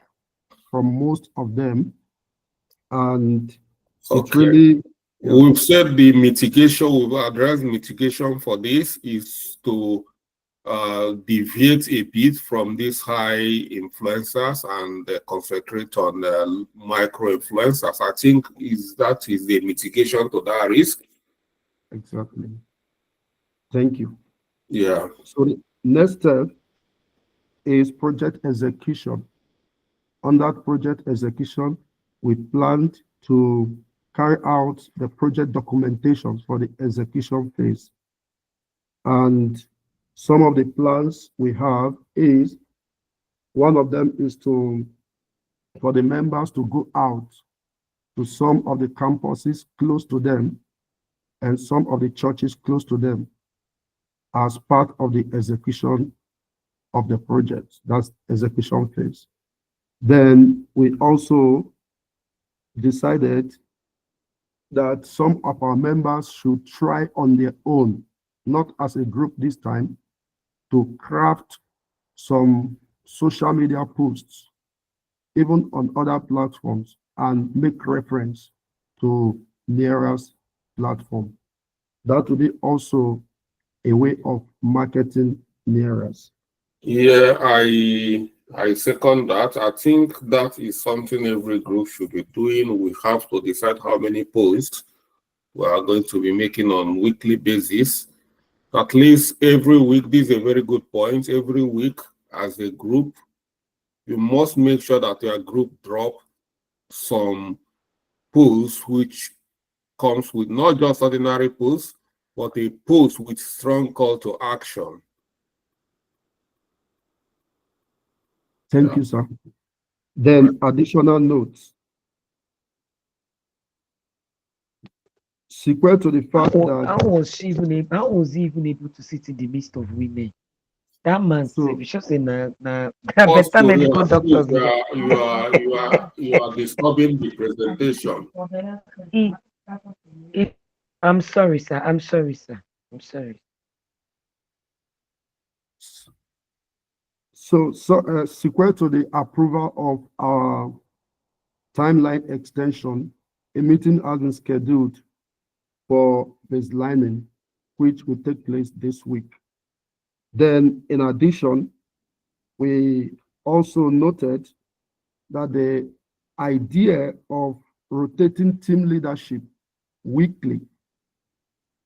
Speaker 10: from most of them, and it's really...
Speaker 1: We've said the mitigation, we've addressed mitigation for this is to deviate a bit from these high influencers and concentrate on micro influencers. I think that is the mitigation to that risk.
Speaker 10: Exactly. Thank you.
Speaker 1: Yeah.
Speaker 10: So the next step is project execution. On that project execution, we planned to carry out the project documentation for the execution phase. And some of the plans we have is, one of them is for the members to go out to some of the campuses close to them and some of the churches close to them as part of the execution of the project. That's execution phase. Then we also decided that some of our members should try on their own, not as a group this time, to craft some social media posts, even on other platforms, and make reference to NERA's platform. That will be also a way of marketing NERA's.
Speaker 1: Yeah, I second that. I think that is something every group should be doing. We have to decide how many posts we are going to be making on weekly basis. At least every week, this is a very good point. Every week as a group, you must make sure that your group drop some posts which comes with not just ordinary posts, but a post with strong call to action.
Speaker 10: Thank you, sir. Then additional notes. Sequel to the fact that...
Speaker 11: How was he even able to sit in the midst of women? That man said, just say, better medical doctors.
Speaker 1: You are disturbing the presentation.
Speaker 11: I'm sorry, sir. I'm sorry, sir. I'm sorry.
Speaker 10: So sequel to the approval of our timeline extension, a meeting has been scheduled for baselining, which will take place this week. Then, in addition, we also noted that the idea of rotating team leadership weekly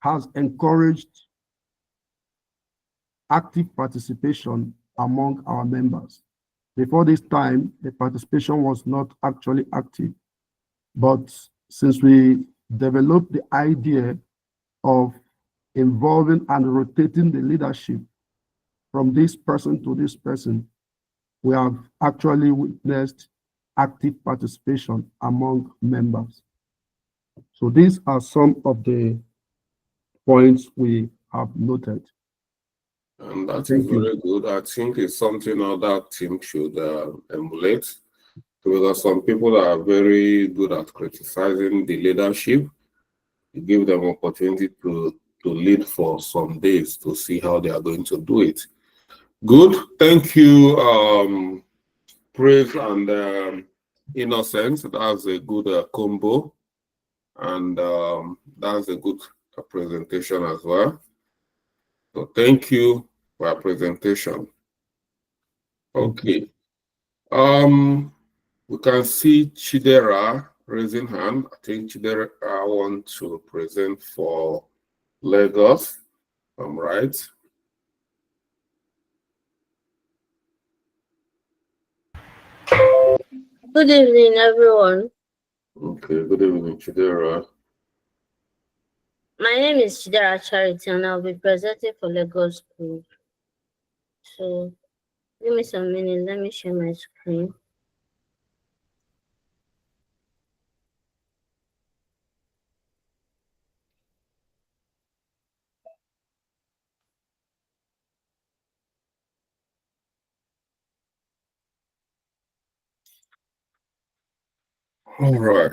Speaker 10: has encouraged active participation among our members. Before this time, the participation was not actually active. But since we developed the idea of involving and rotating the leadership from this person to this person, we have actually witnessed active participation among members. So these are some of the points we have noted.
Speaker 1: And that is very good. I think it's something other teams should emulate. Because some people are very good at criticizing the leadership. You give them opportunity to lead for some days to see how they are going to do it. Good. Thank you, Praise and Innocence. That's a good combo. And that's a good presentation as well. So thank you for your presentation. Okay. We can see Chidera raising hand. I think Chidera want to present for Lagos. I'm right.
Speaker 12: Good evening, everyone.
Speaker 1: Okay, good evening, Chidera.
Speaker 12: My name is Chidera Charity, and I'll be presenting for Lagos Group. So, give me some minutes. Let me share my screen.
Speaker 1: All right.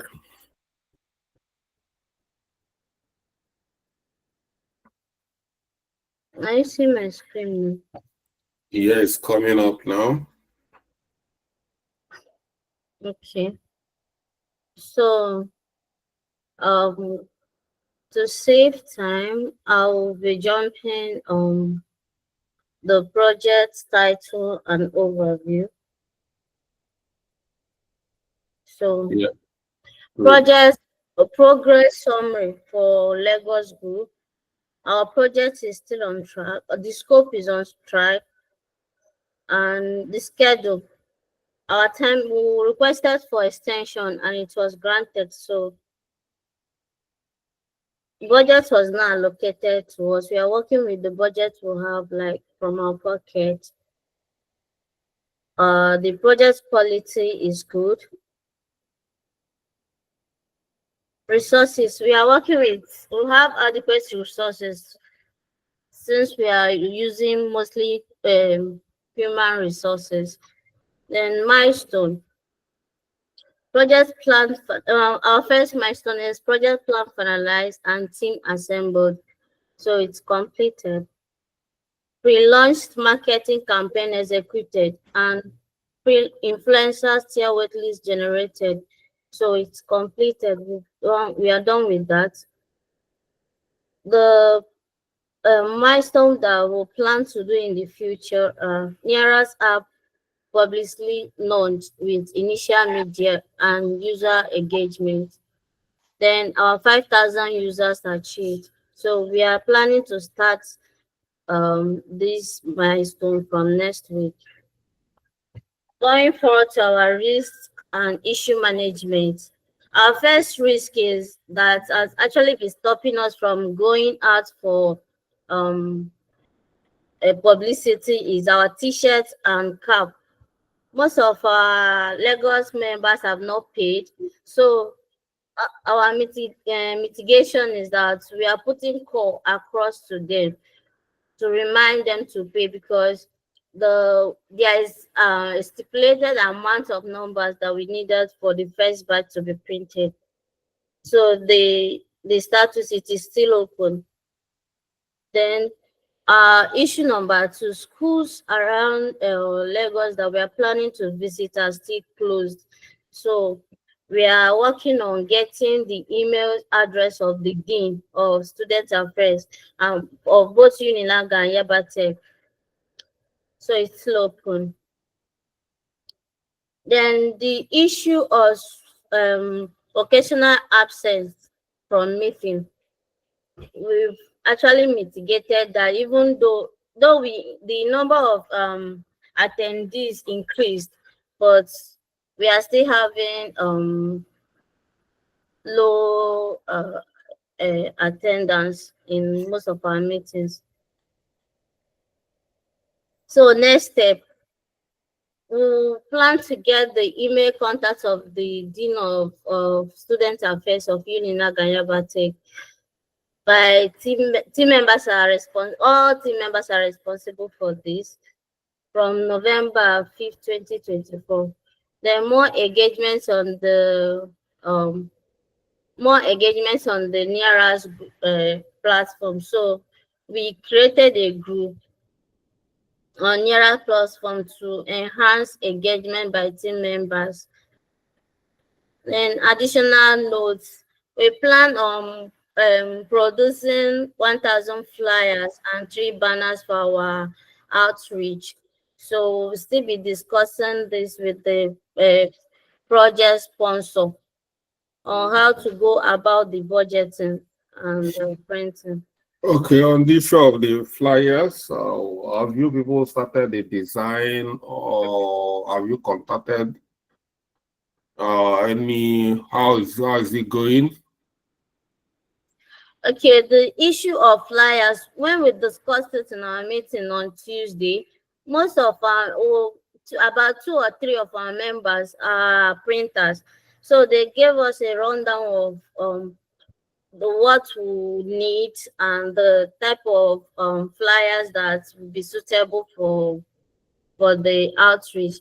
Speaker 12: I see my screen.
Speaker 1: Yeah, it's coming up now.
Speaker 12: Okay. So, to save time, I'll be jumping the project title and overview. So,
Speaker 1: yeah.
Speaker 12: Project progress summary for Lagos Group. Our project is still on track. The scope is on track, and the schedule. Our time, we requested for extension, and it was granted. So, budget was not allocated to us. We are working with the budget we have, like from our pocket. The project quality is good. Resources, we are working with, we have adequate resources since we are using mostly human resources. Then milestone. Project plan, our first milestone is project plan finalized and team assembled. So it's completed. Pre-launched marketing campaign executed and influencers tier waitlist generated. So it's completed. We are done with that. The milestone that we'll plan to do in the future, Nearest app publicly launched with initial media and user engagement. Then our 5,000 users achieved. So we are planning to start this milestone from next week. Going forward to our risk and issue management. Our first risk is that has actually been stopping us from going out for publicity is our t-shirt and cap. Most of our Lagos members have not paid. So our mitigation is that we are putting call across to them to remind them to pay, because there is a stipulated amount of numbers that we needed for the first batch to be printed. So the status, it is still open. Then issue number 2, schools around Lagos that we are planning to visit are still closed. So we are working on getting the email address of the Dean of Student Affairs of both Unilag and Yaba Tech. So it's still open. Then the issue of occasional absence from meeting. We've actually mitigated that, even though the number of attendees increased, but we are still having low attendance in most of our meetings. So next step, we plan to get the email contacts of the Dean of Student Affairs of Unilag and Yaba Tech. By team members are all team members are responsible for this from November 5th, 2024. There are more engagements on the Nearest platform. So we created a group on Nearest platform to enhance engagement by team members. Then additional notes, we plan on producing 1,000 flyers and 3 banners for our outreach. So we'll still be discussing this with the project sponsor on how to go about the budgeting and the printing.
Speaker 1: Okay, on the issue of the flyers, have you people started the design, or have you contacted how is it going?
Speaker 12: Okay, the issue of flyers, when we discussed it in our meeting on Tuesday, most of about 2 or 3 of our members are printers. So they gave us a rundown of what we need and the type of flyers that would be suitable for the outreach.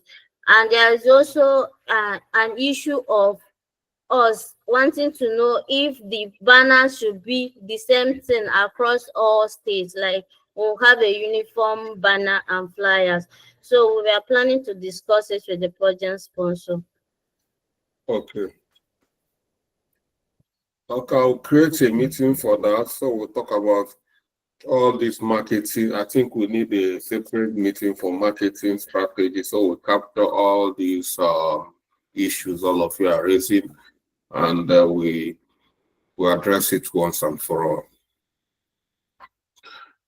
Speaker 12: And there is also an issue of us wanting to know if the banners should be the same thing across all states, like we'll have a uniform banner and flyers. So we are planning to discuss it with the project sponsor.
Speaker 1: Okay. Okay, I'll create a meeting for that. So we'll talk about all this marketing. I think we need a separate meeting for marketing strategy. So we'll capture all these issues all of you are raising, and we address it once and for all.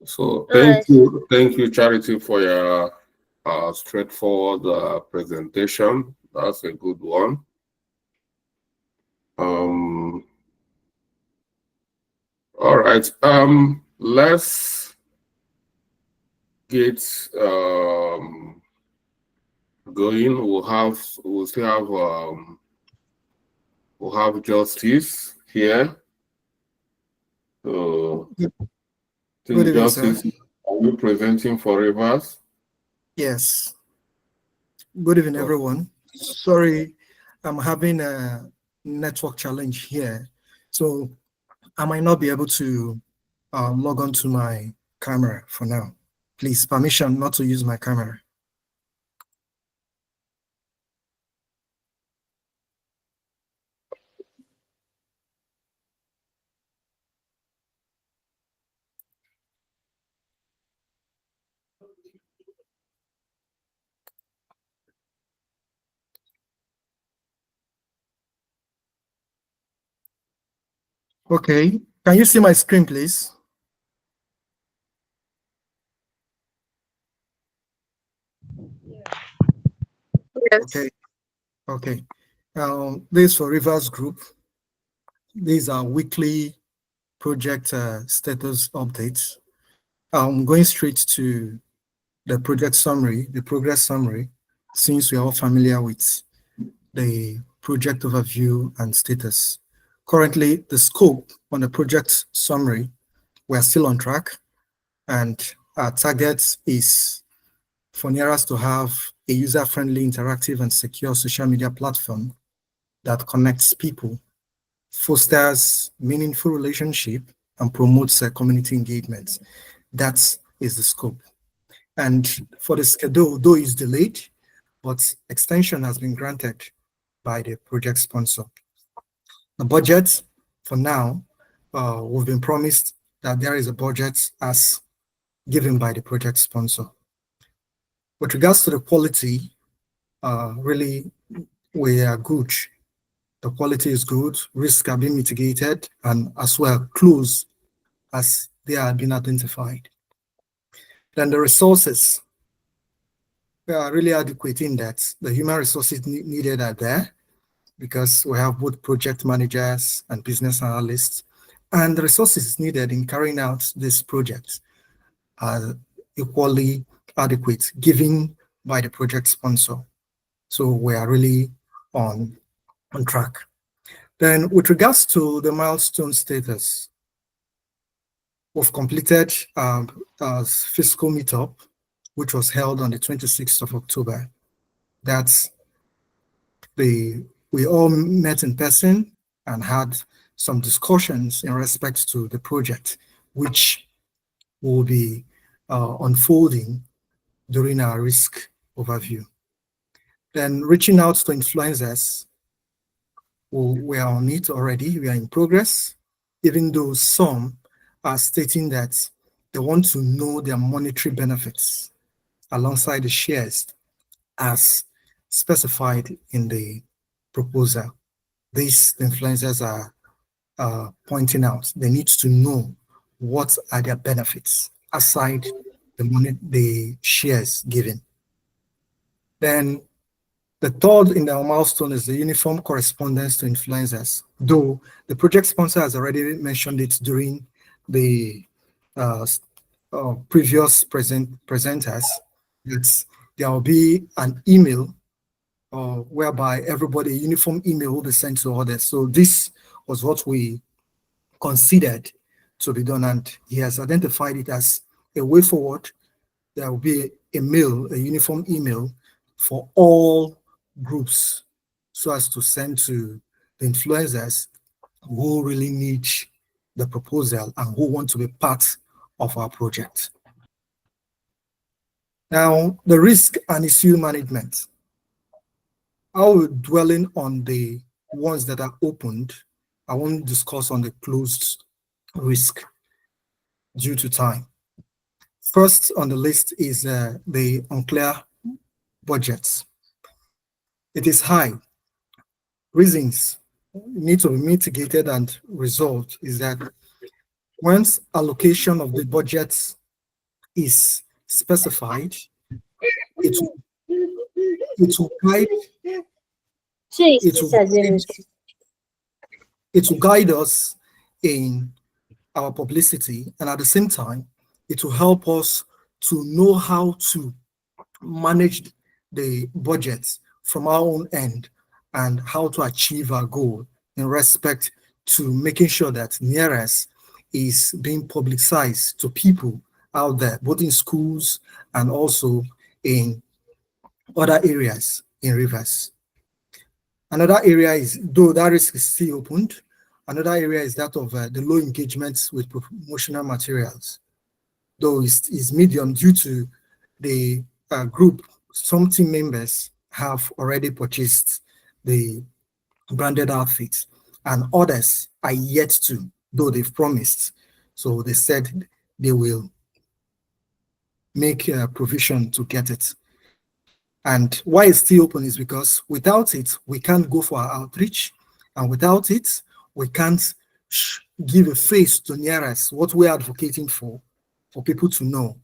Speaker 1: So thank you, Charity, for your straightforward presentation. That's a good one. All right. Let's get going. We'll have Justice here.
Speaker 13: Good evening,
Speaker 1: Justice,
Speaker 13: sir.
Speaker 1: are you presenting for Rivers?
Speaker 13: Yes. Good evening, everyone. Sorry, I'm having a network challenge here, so I might not be able to log on to my camera for now. Please, permission not to use my camera. Okay, can you see my screen, please?
Speaker 12: Yes.
Speaker 13: Okay. Okay. This is for Rivers Group. These are weekly project status updates. I'm going straight to the project summary, the progress summary, since we are all familiar with the project overview and status. Currently, the scope on the project summary, we're still on track, and our target is for NIERAS to have a user-friendly, interactive, and secure social media platform that connects people, fosters meaningful relationship, and promotes community engagement. That is the scope. And for the schedule, though it's delayed, but extension has been granted by the project sponsor. The budget, for now, we've been promised that there is a budget as given by the project sponsor. With regards to the quality, really, we are good. The quality is good, risks are being mitigated, and as well close as they are being identified. Then the resources, we are really adequate in that. The human resources needed are there, because we have both project managers and business analysts, and the resources needed in carrying out this project are equally adequate, given by the project sponsor. So we are really on track. Then with regards to the milestone status, we've completed fiscal meetup, which was held on the 26th of October. That's we all met in person and had some discussions in respect to the project, which will be unfolding during our risk overview. Then reaching out to influencers, we are on it already, we are in progress, even though some are stating that they want to know their monetary benefits alongside the shares as specified in the proposal. These influencers are pointing out they need to know what are their benefits aside the money, the shares given. Then the third in our milestone is the uniform correspondence to influencers, though the project sponsor has already mentioned it during the previous presenters. There will be an email whereby everybody, a uniform email will be sent to others. So this was what we considered to be done, and he has identified it as a way forward. There will be a uniform email for all groups, so as to send to the influencers who really need the proposal and who want to be part of our project. Now, the risk and issue management. I will dwelling on the ones that are opened. I won't discuss on the closed risk due to time. First on the list is the unclear budgets. It is high. Reasons need to be mitigated and resolved is that once allocation of the budget is specified, it will guide us in our publicity, and at the same time, it will help us to know how to manage the budgets from our own end and how to achieve our goal in respect to making sure that Nearest is being publicized to people out there, both in schools and also in other areas in Rivers. Another area is, though that risk is still opened, another area is that of the low engagements with promotional materials. Though it's medium due to the group, some team members have already purchased the branded outfits and others are yet to, though they've promised. So they said they will make a provision to get it. And why it's still open is because without it, we can't go for our outreach. And without it, we can't give a face to Nearest, what we're advocating for people to know.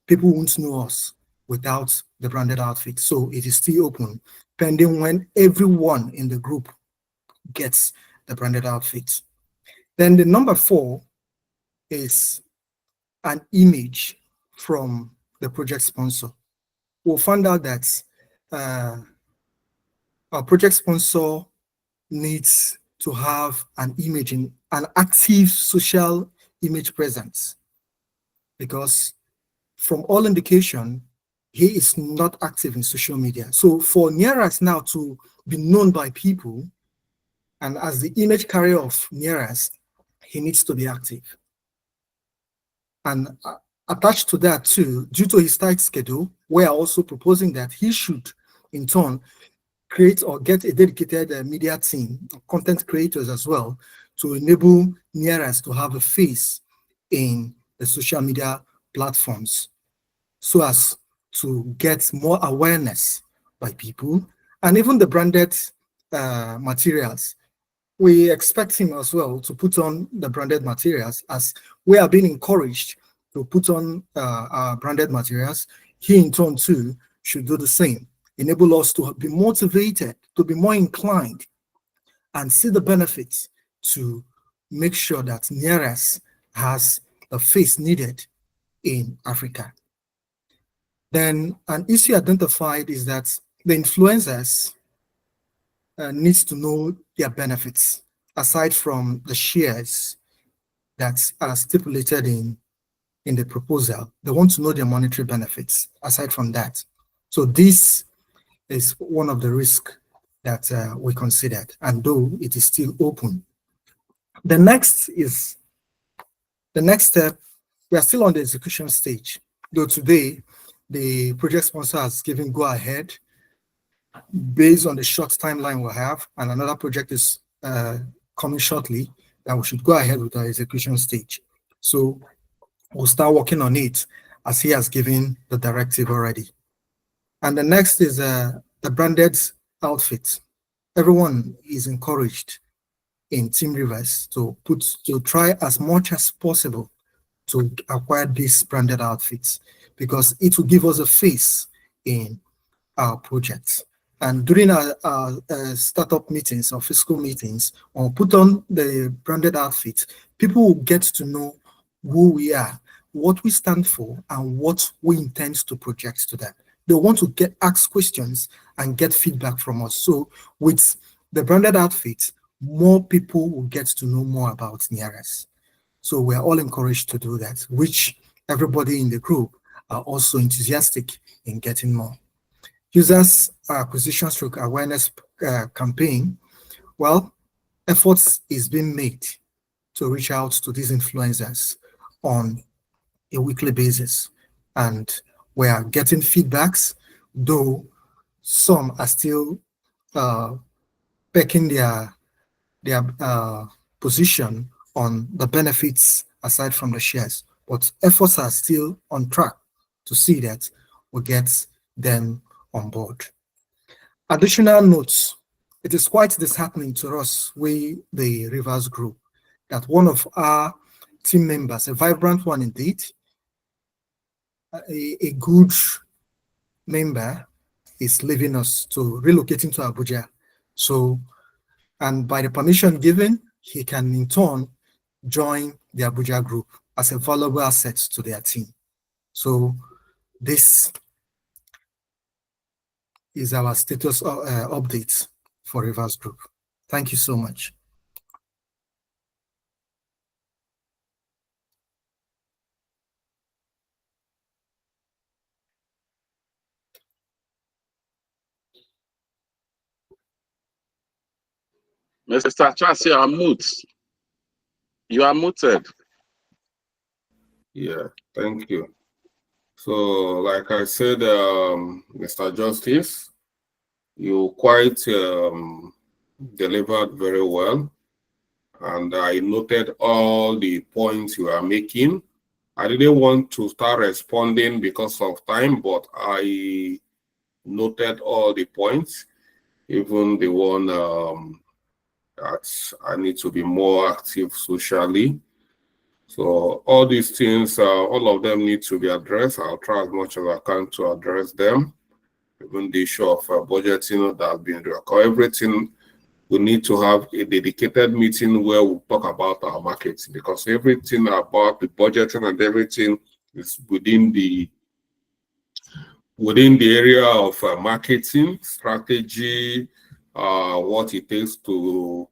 Speaker 13: People won't know us without the branded outfit. So it is still open, pending when everyone in the group gets the branded outfit. Then the number 4 is an image from the project sponsor. We'll find out that our project sponsor needs to have an image in an active social image presence, because from all indication, he is not active in social media. So for Nearest now to be known by people, and as the image carrier of Nearest, he needs to be active. And attached to that too, due to his tight schedule, we are also proposing that he should in turn create or get a dedicated media team, content creators as well, to enable Nearest to have a face in the social media platforms, so as to get more awareness by people. And even the branded materials, we expect him as well to put on the branded materials, as we are being encouraged to put on our branded materials. He in turn too should do the same, enable us to be motivated, to be more inclined and see the benefits to make sure that Nearest has the face needed in Africa. Then an issue identified is that the influencers needs to know their benefits, aside from the shares that are stipulated in the proposal. They want to know their monetary benefits aside from that. So this is one of the risks that we considered, and though it is still open. The next step, we are still on the execution stage, though today the project sponsor has given go ahead based on the short timeline we have, and another project is coming shortly that we should go ahead with our execution stage. So we'll start working on it as he has given the directive already. And the next is the branded outfit. everyone is encouraged in Team Rivers to try as much as possible to acquire these branded outfits, because it will give us a face in our projects. And during our startup meetings or fiscal meetings, or put on the branded outfit, people will get to know who we are, what we stand for, and what we intend to project to them. They want to ask questions and get feedback from us. So with the branded outfit, more people will get to know more about Nearas. So we're all encouraged to do that, which everybody in the group are also enthusiastic in getting more. Users acquisition stroke awareness campaign, well, efforts is being made to reach out to these influencers on a weekly basis. And we are getting feedbacks, though some are still pecking their position on the benefits aside from the shares. But efforts are still on track to see that we get them on board. Additional notes: it is quite disheartening to us, we the Rivers Group, that one of our team members, a vibrant one indeed, a good member, is leaving us to relocating to Abuja. So, and by the permission given, he can in turn join the Abuja Group as a valuable asset to their team. So this is our status update for Rivers Group. Thank you so much.
Speaker 14: Mr. Charles, you are mute. You are muted.
Speaker 1: Yeah, thank you. So, like I said, Mr. Justice, you quite delivered very well. And I noted all the points you are making. I didn't want to start responding because of time, but I noted all the points, even the one that I need to be more active socially. So all these things, all of them need to be addressed. I'll try as much as I can to address them. Even the issue of budgeting that has been recorded, everything, we need to have a dedicated meeting where we talk about our markets, because everything about the budgeting and everything is within the area of marketing strategy, what it takes to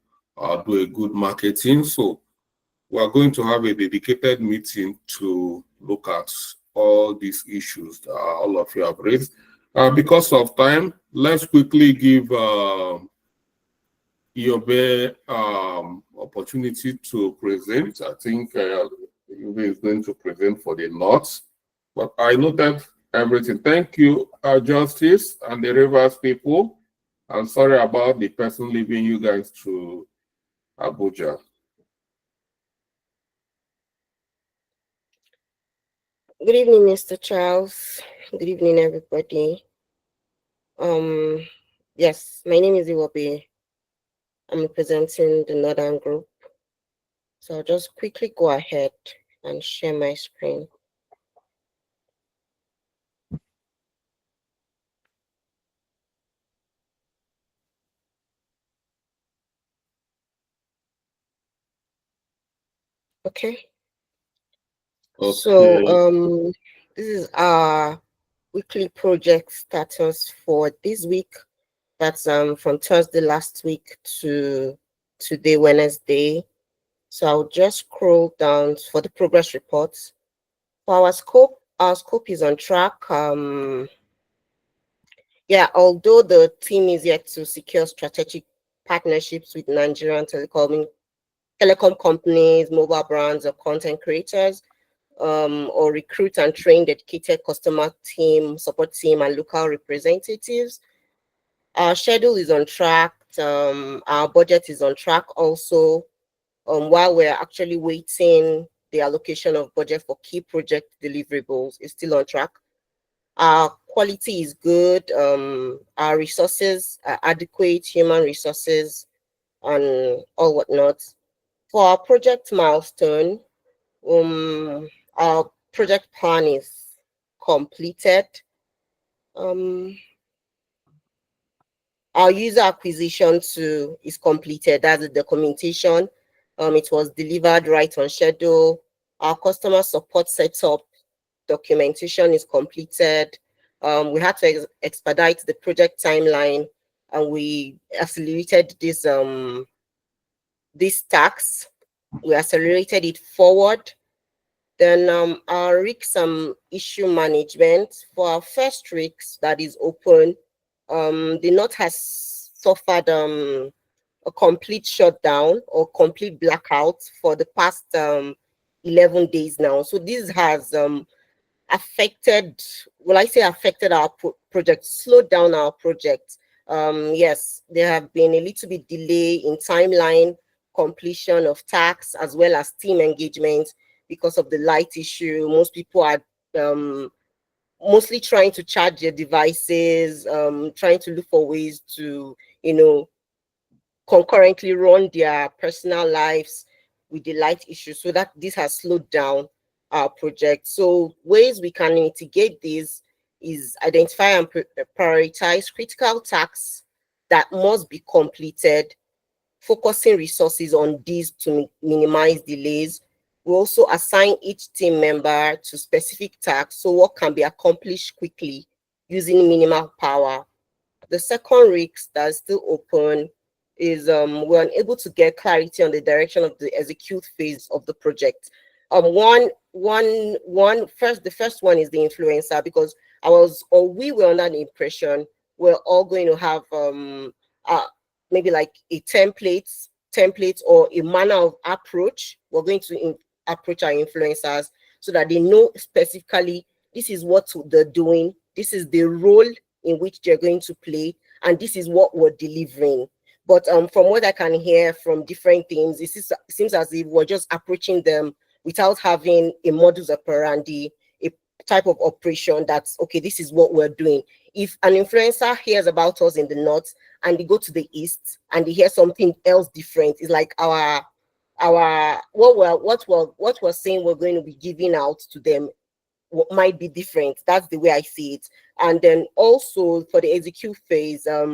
Speaker 1: do a good marketing. So we are going to have a dedicated meeting to look at all these issues that all of you have raised. Because of time, let's quickly give Iobe opportunity to present. I think Iobe is going to present for the North, but I noted everything. Thank you, Justice and the Rivers people. I'm sorry about the person leaving you guys to Abuja.
Speaker 6: Good evening, Mr. Charles. Good evening, everybody. Yes, my name is Iwobi. I'm representing the Northern Group. So I'll just quickly go ahead and share my screen. Okay. So this is our weekly project status for this week. That's from Thursday last week to today, Wednesday. So I'll just scroll down for the progress reports. For our scope is on track. Yeah, although the team is yet to secure strategic partnerships with Nigerian telecom companies, mobile brands, or content creators, or recruit and train dedicated customer team, support team, and local representatives. Our schedule is on track. Our budget is on track also. While we're actually waiting, the allocation of budget for key project deliverables is still on track. Our quality is good. Our resources are adequate, human resources and all whatnot. For our project milestone, our project plan is completed. Our user acquisition too is completed. That's the documentation. It was delivered right on schedule. Our customer support setup documentation is completed. We had to expedite the project timeline, and we accelerated this tax. We accelerated it forward. Then our risks issue management. For our first risks that is open, the knot has suffered a complete shutdown or complete blackout for the past 11 days now. So this has affected, will I say affected our project, slowed down our project. Yes, there have been a little bit delay in timeline, completion of tasks, as well as team engagement because of the light issue. Most people are mostly trying to charge their devices, trying to look for ways to, concurrently run their personal lives with the light issue. So that this has slowed down our project. So ways we can mitigate this is identify and prioritize critical tasks that must be completed, focusing resources on these to minimize delays. We also assign each team member to specific tasks, so what can be accomplished quickly using minimal power. The second risk that is still open is we're unable to get clarity on the direction of the execute phase of the project. The first one is the influencer, because we were under the impression we're all going to have maybe like a template or a manner of approach. We're going to approach our influencers so that they know specifically this is what they're doing, this is the role in which they're going to play, and this is what we're delivering. But from what I can hear from different teams, it seems as if we're just approaching them without having a modus operandi, a type of operation that's, okay, this is what we're doing. If an influencer hears about us in the north and they go to the east and they hear something else different, it's like what we're saying we're going to be giving out to them might be different. That's the way I see it. And then also for the execute phase,
Speaker 1: let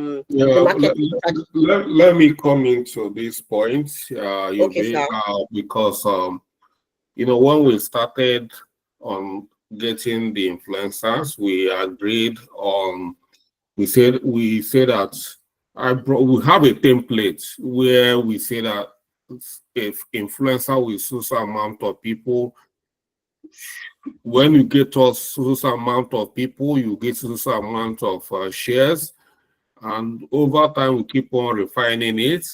Speaker 1: me come into this point, because when we started on getting the influencers, we agreed on. We said that we have a template where we say that if influencer with so amount of people, when you get us so amount of people, you get so amount of shares, and over time we keep on refining it.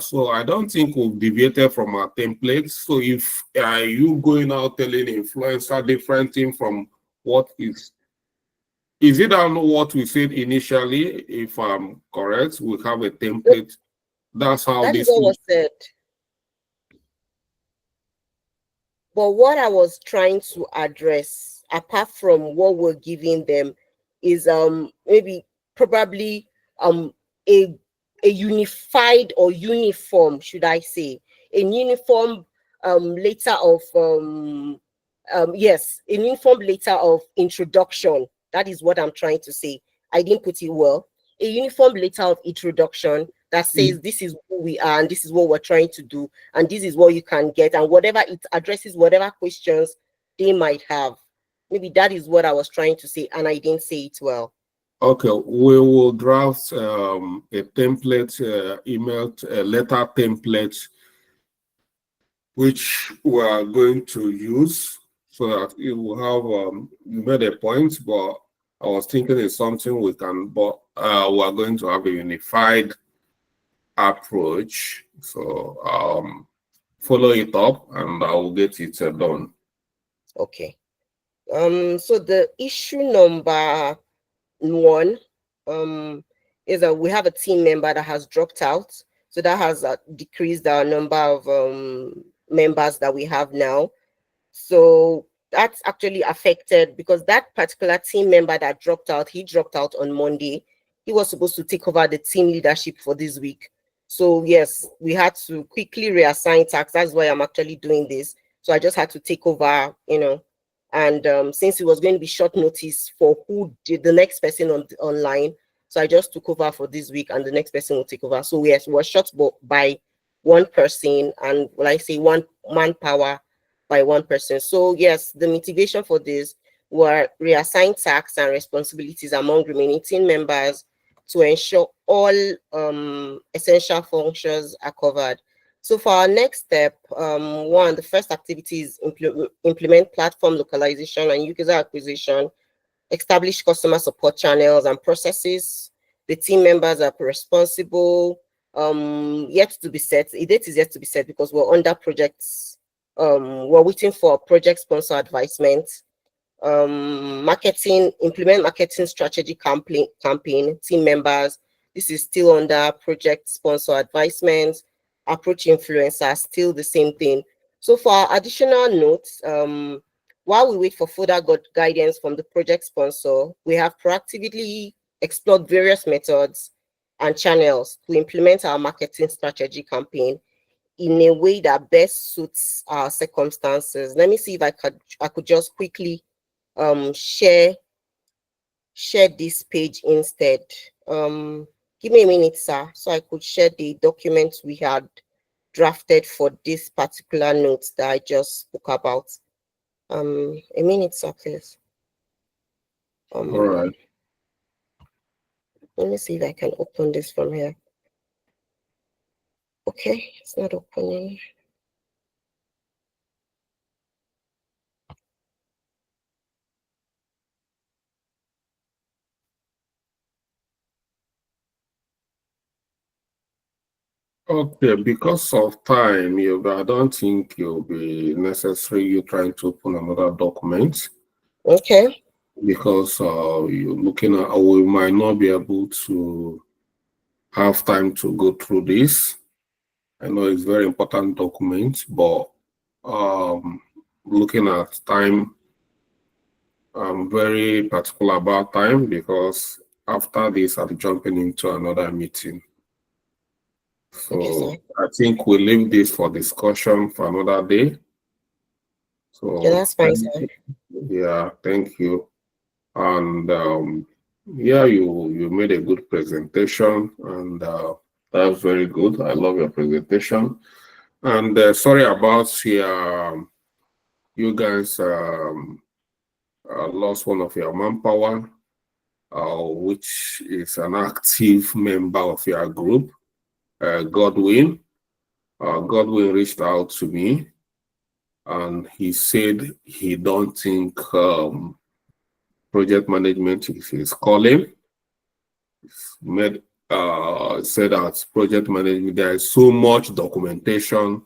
Speaker 1: So I don't think we've deviated from our template. So if you going out telling influencer different thing from what is it on what we said initially? If I'm correct, we have a template. That's how
Speaker 6: that
Speaker 1: this
Speaker 6: is what was said. But what I was trying to address, apart from what we're giving them, is probably a unified or uniform, should I say, a uniform letter of a uniform letter of introduction. That is what I'm trying to say. I didn't put it well. A uniform letter of introduction that says this is who we are and this is what we're trying to do and this is what you can get, and whatever it addresses, whatever questions they might have. Maybe that is what I was trying to say and I didn't say it well.
Speaker 1: Okay, we will draft a template, letter template, which we are going to use so that it will have, you made a point, but I was thinking it's something we can, but we are going to have a unified approach. So follow it up and I will get it done.
Speaker 6: Okay. So the issue number 1 is that we have a team member that has dropped out. So that has decreased our number of members that we have now. So that's actually affected because that particular team member that dropped out, he dropped out on Monday. He was supposed to take over the team leadership for this week. So yes, we had to quickly reassign tasks. That's why I'm actually doing this. So I just had to take over, you know, and since it was going to be short notice for who did the next person online, so I just took over for this week and the next person will take over. So yes, we were short by one person and when I say one manpower by one person. So yes, the motivation for this were reassign tasks and responsibilities among remaining team members to ensure all essential functions are covered. So for our next step, the first activity is implement platform localization and user acquisition, establish customer support channels and processes. The team members are responsible, yet to be set. A date is yet to be set because we're under projects. We're waiting for project sponsor advisement. Implement marketing strategy campaign, team members. This is still under project sponsor advisement. Approach influencers, still the same thing. So for our additional notes, while we wait for further guidance from the project sponsor, we have proactively explored various methods and channels to implement our marketing strategy campaign in a way that best suits our circumstances. Let me see if I could just quickly share this page instead. Give me a minute, sir, so I could share the documents we had drafted for this particular note that I just spoke about. A minute, sir, please.
Speaker 1: All right.
Speaker 6: Let me see if I can open this from here. Okay, it's not opening.
Speaker 1: Okay, because of time, I don't think it'll be necessary you trying to open another document.
Speaker 6: Okay.
Speaker 1: Because you're looking at, we might not be able to have time to go through this. I know it's very important document, but looking at time, I'm very particular about time because after this, I'm jumping into another meeting. So I think we'll leave this for discussion for another day. So
Speaker 6: yeah, that's fine, sir.
Speaker 1: Yeah, thank you. And yeah, you made a good presentation, and that's very good. I love your presentation. And sorry about you guys lost one of your manpower, which is an active member of your group. Godwin. Godwin reached out to me and he said he don't think project management is his calling. Said that project management, there is so much documentation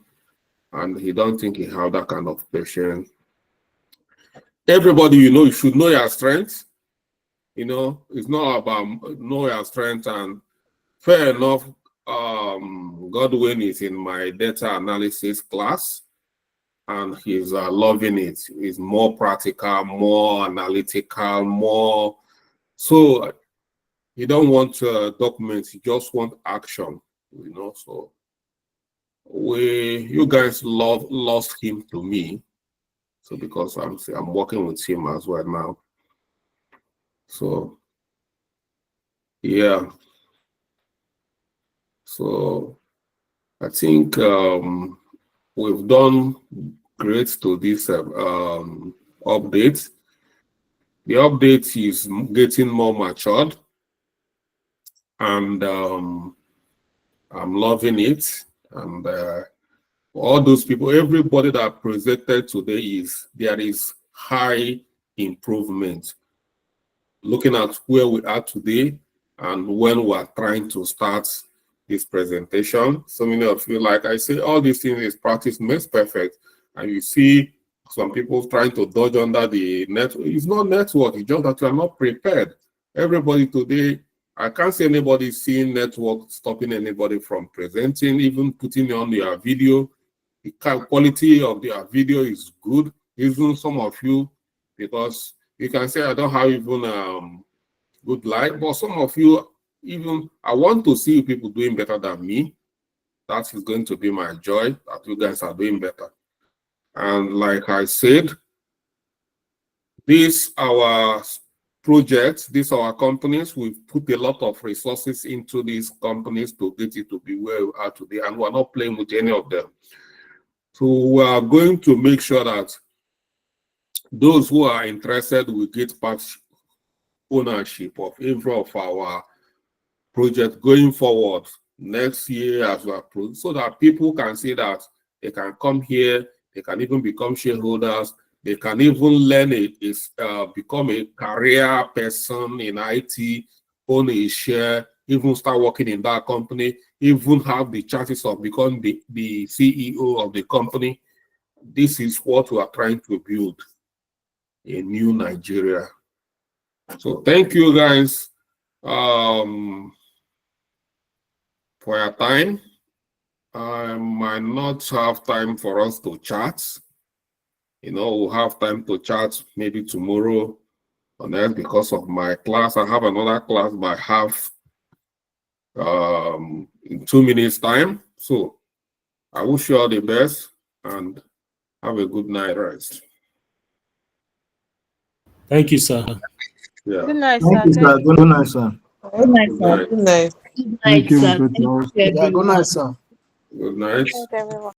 Speaker 1: and he don't think he have that kind of patience. Everybody, you should know your strengths. It's not about know your strength, and fair enough. Godwin is in my data analysis class and he's loving it. He's more practical, more analytical, more. So he don't want documents, he just want action, So you guys lost him to me. So because I'm working with him as well now. So yeah. So I think we've done great to this update. The update is getting more matured, and I'm loving it. And all those people, everybody that presented today there is high improvement. Looking at where we are today and when we are trying to start this presentation. So many of you, like I say, all these things is practice makes perfect. And you see some people trying to dodge under the network. It's not network, it's just that you are not prepared. Everybody today, I can't see anybody seeing network stopping anybody from presenting, even putting on your video. The quality of their video is good. even some of you, because you can say I don't have even good life, but some of you, even I want to see people doing better than me. That is going to be my joy, that you guys are doing better. And like I said, this our projects, these our companies, we've put a lot of resources into these companies to get it to be where we are today, and we're not playing with any of them. So we are going to make sure that those who are interested will get part ownership of every of our project going forward next year as well, so that people can see that they can come here, they can even become shareholders, they can even learn become a career person in IT, own a share, even start working in that company, even have the chances of becoming the CEO of the company. This is what we are trying to build, a new Nigeria. So thank you guys for your time. I might not have time for us to chat. We'll have time to chat maybe tomorrow on that because of my class. I have another class by half in 2 minutes time. So I wish you all the best and have a good night rest.
Speaker 15: Thank you, sir.
Speaker 1: Yeah.
Speaker 12: Good night,
Speaker 8: Thank you, sir. Good night, sir.
Speaker 5: Good night,
Speaker 1: Good
Speaker 5: sir.
Speaker 1: night.
Speaker 5: Good night.
Speaker 3: Thank you,
Speaker 5: sir.
Speaker 3: Dr.
Speaker 5: Yeah, good night, sir.
Speaker 1: Good night.
Speaker 12: Thank everyone.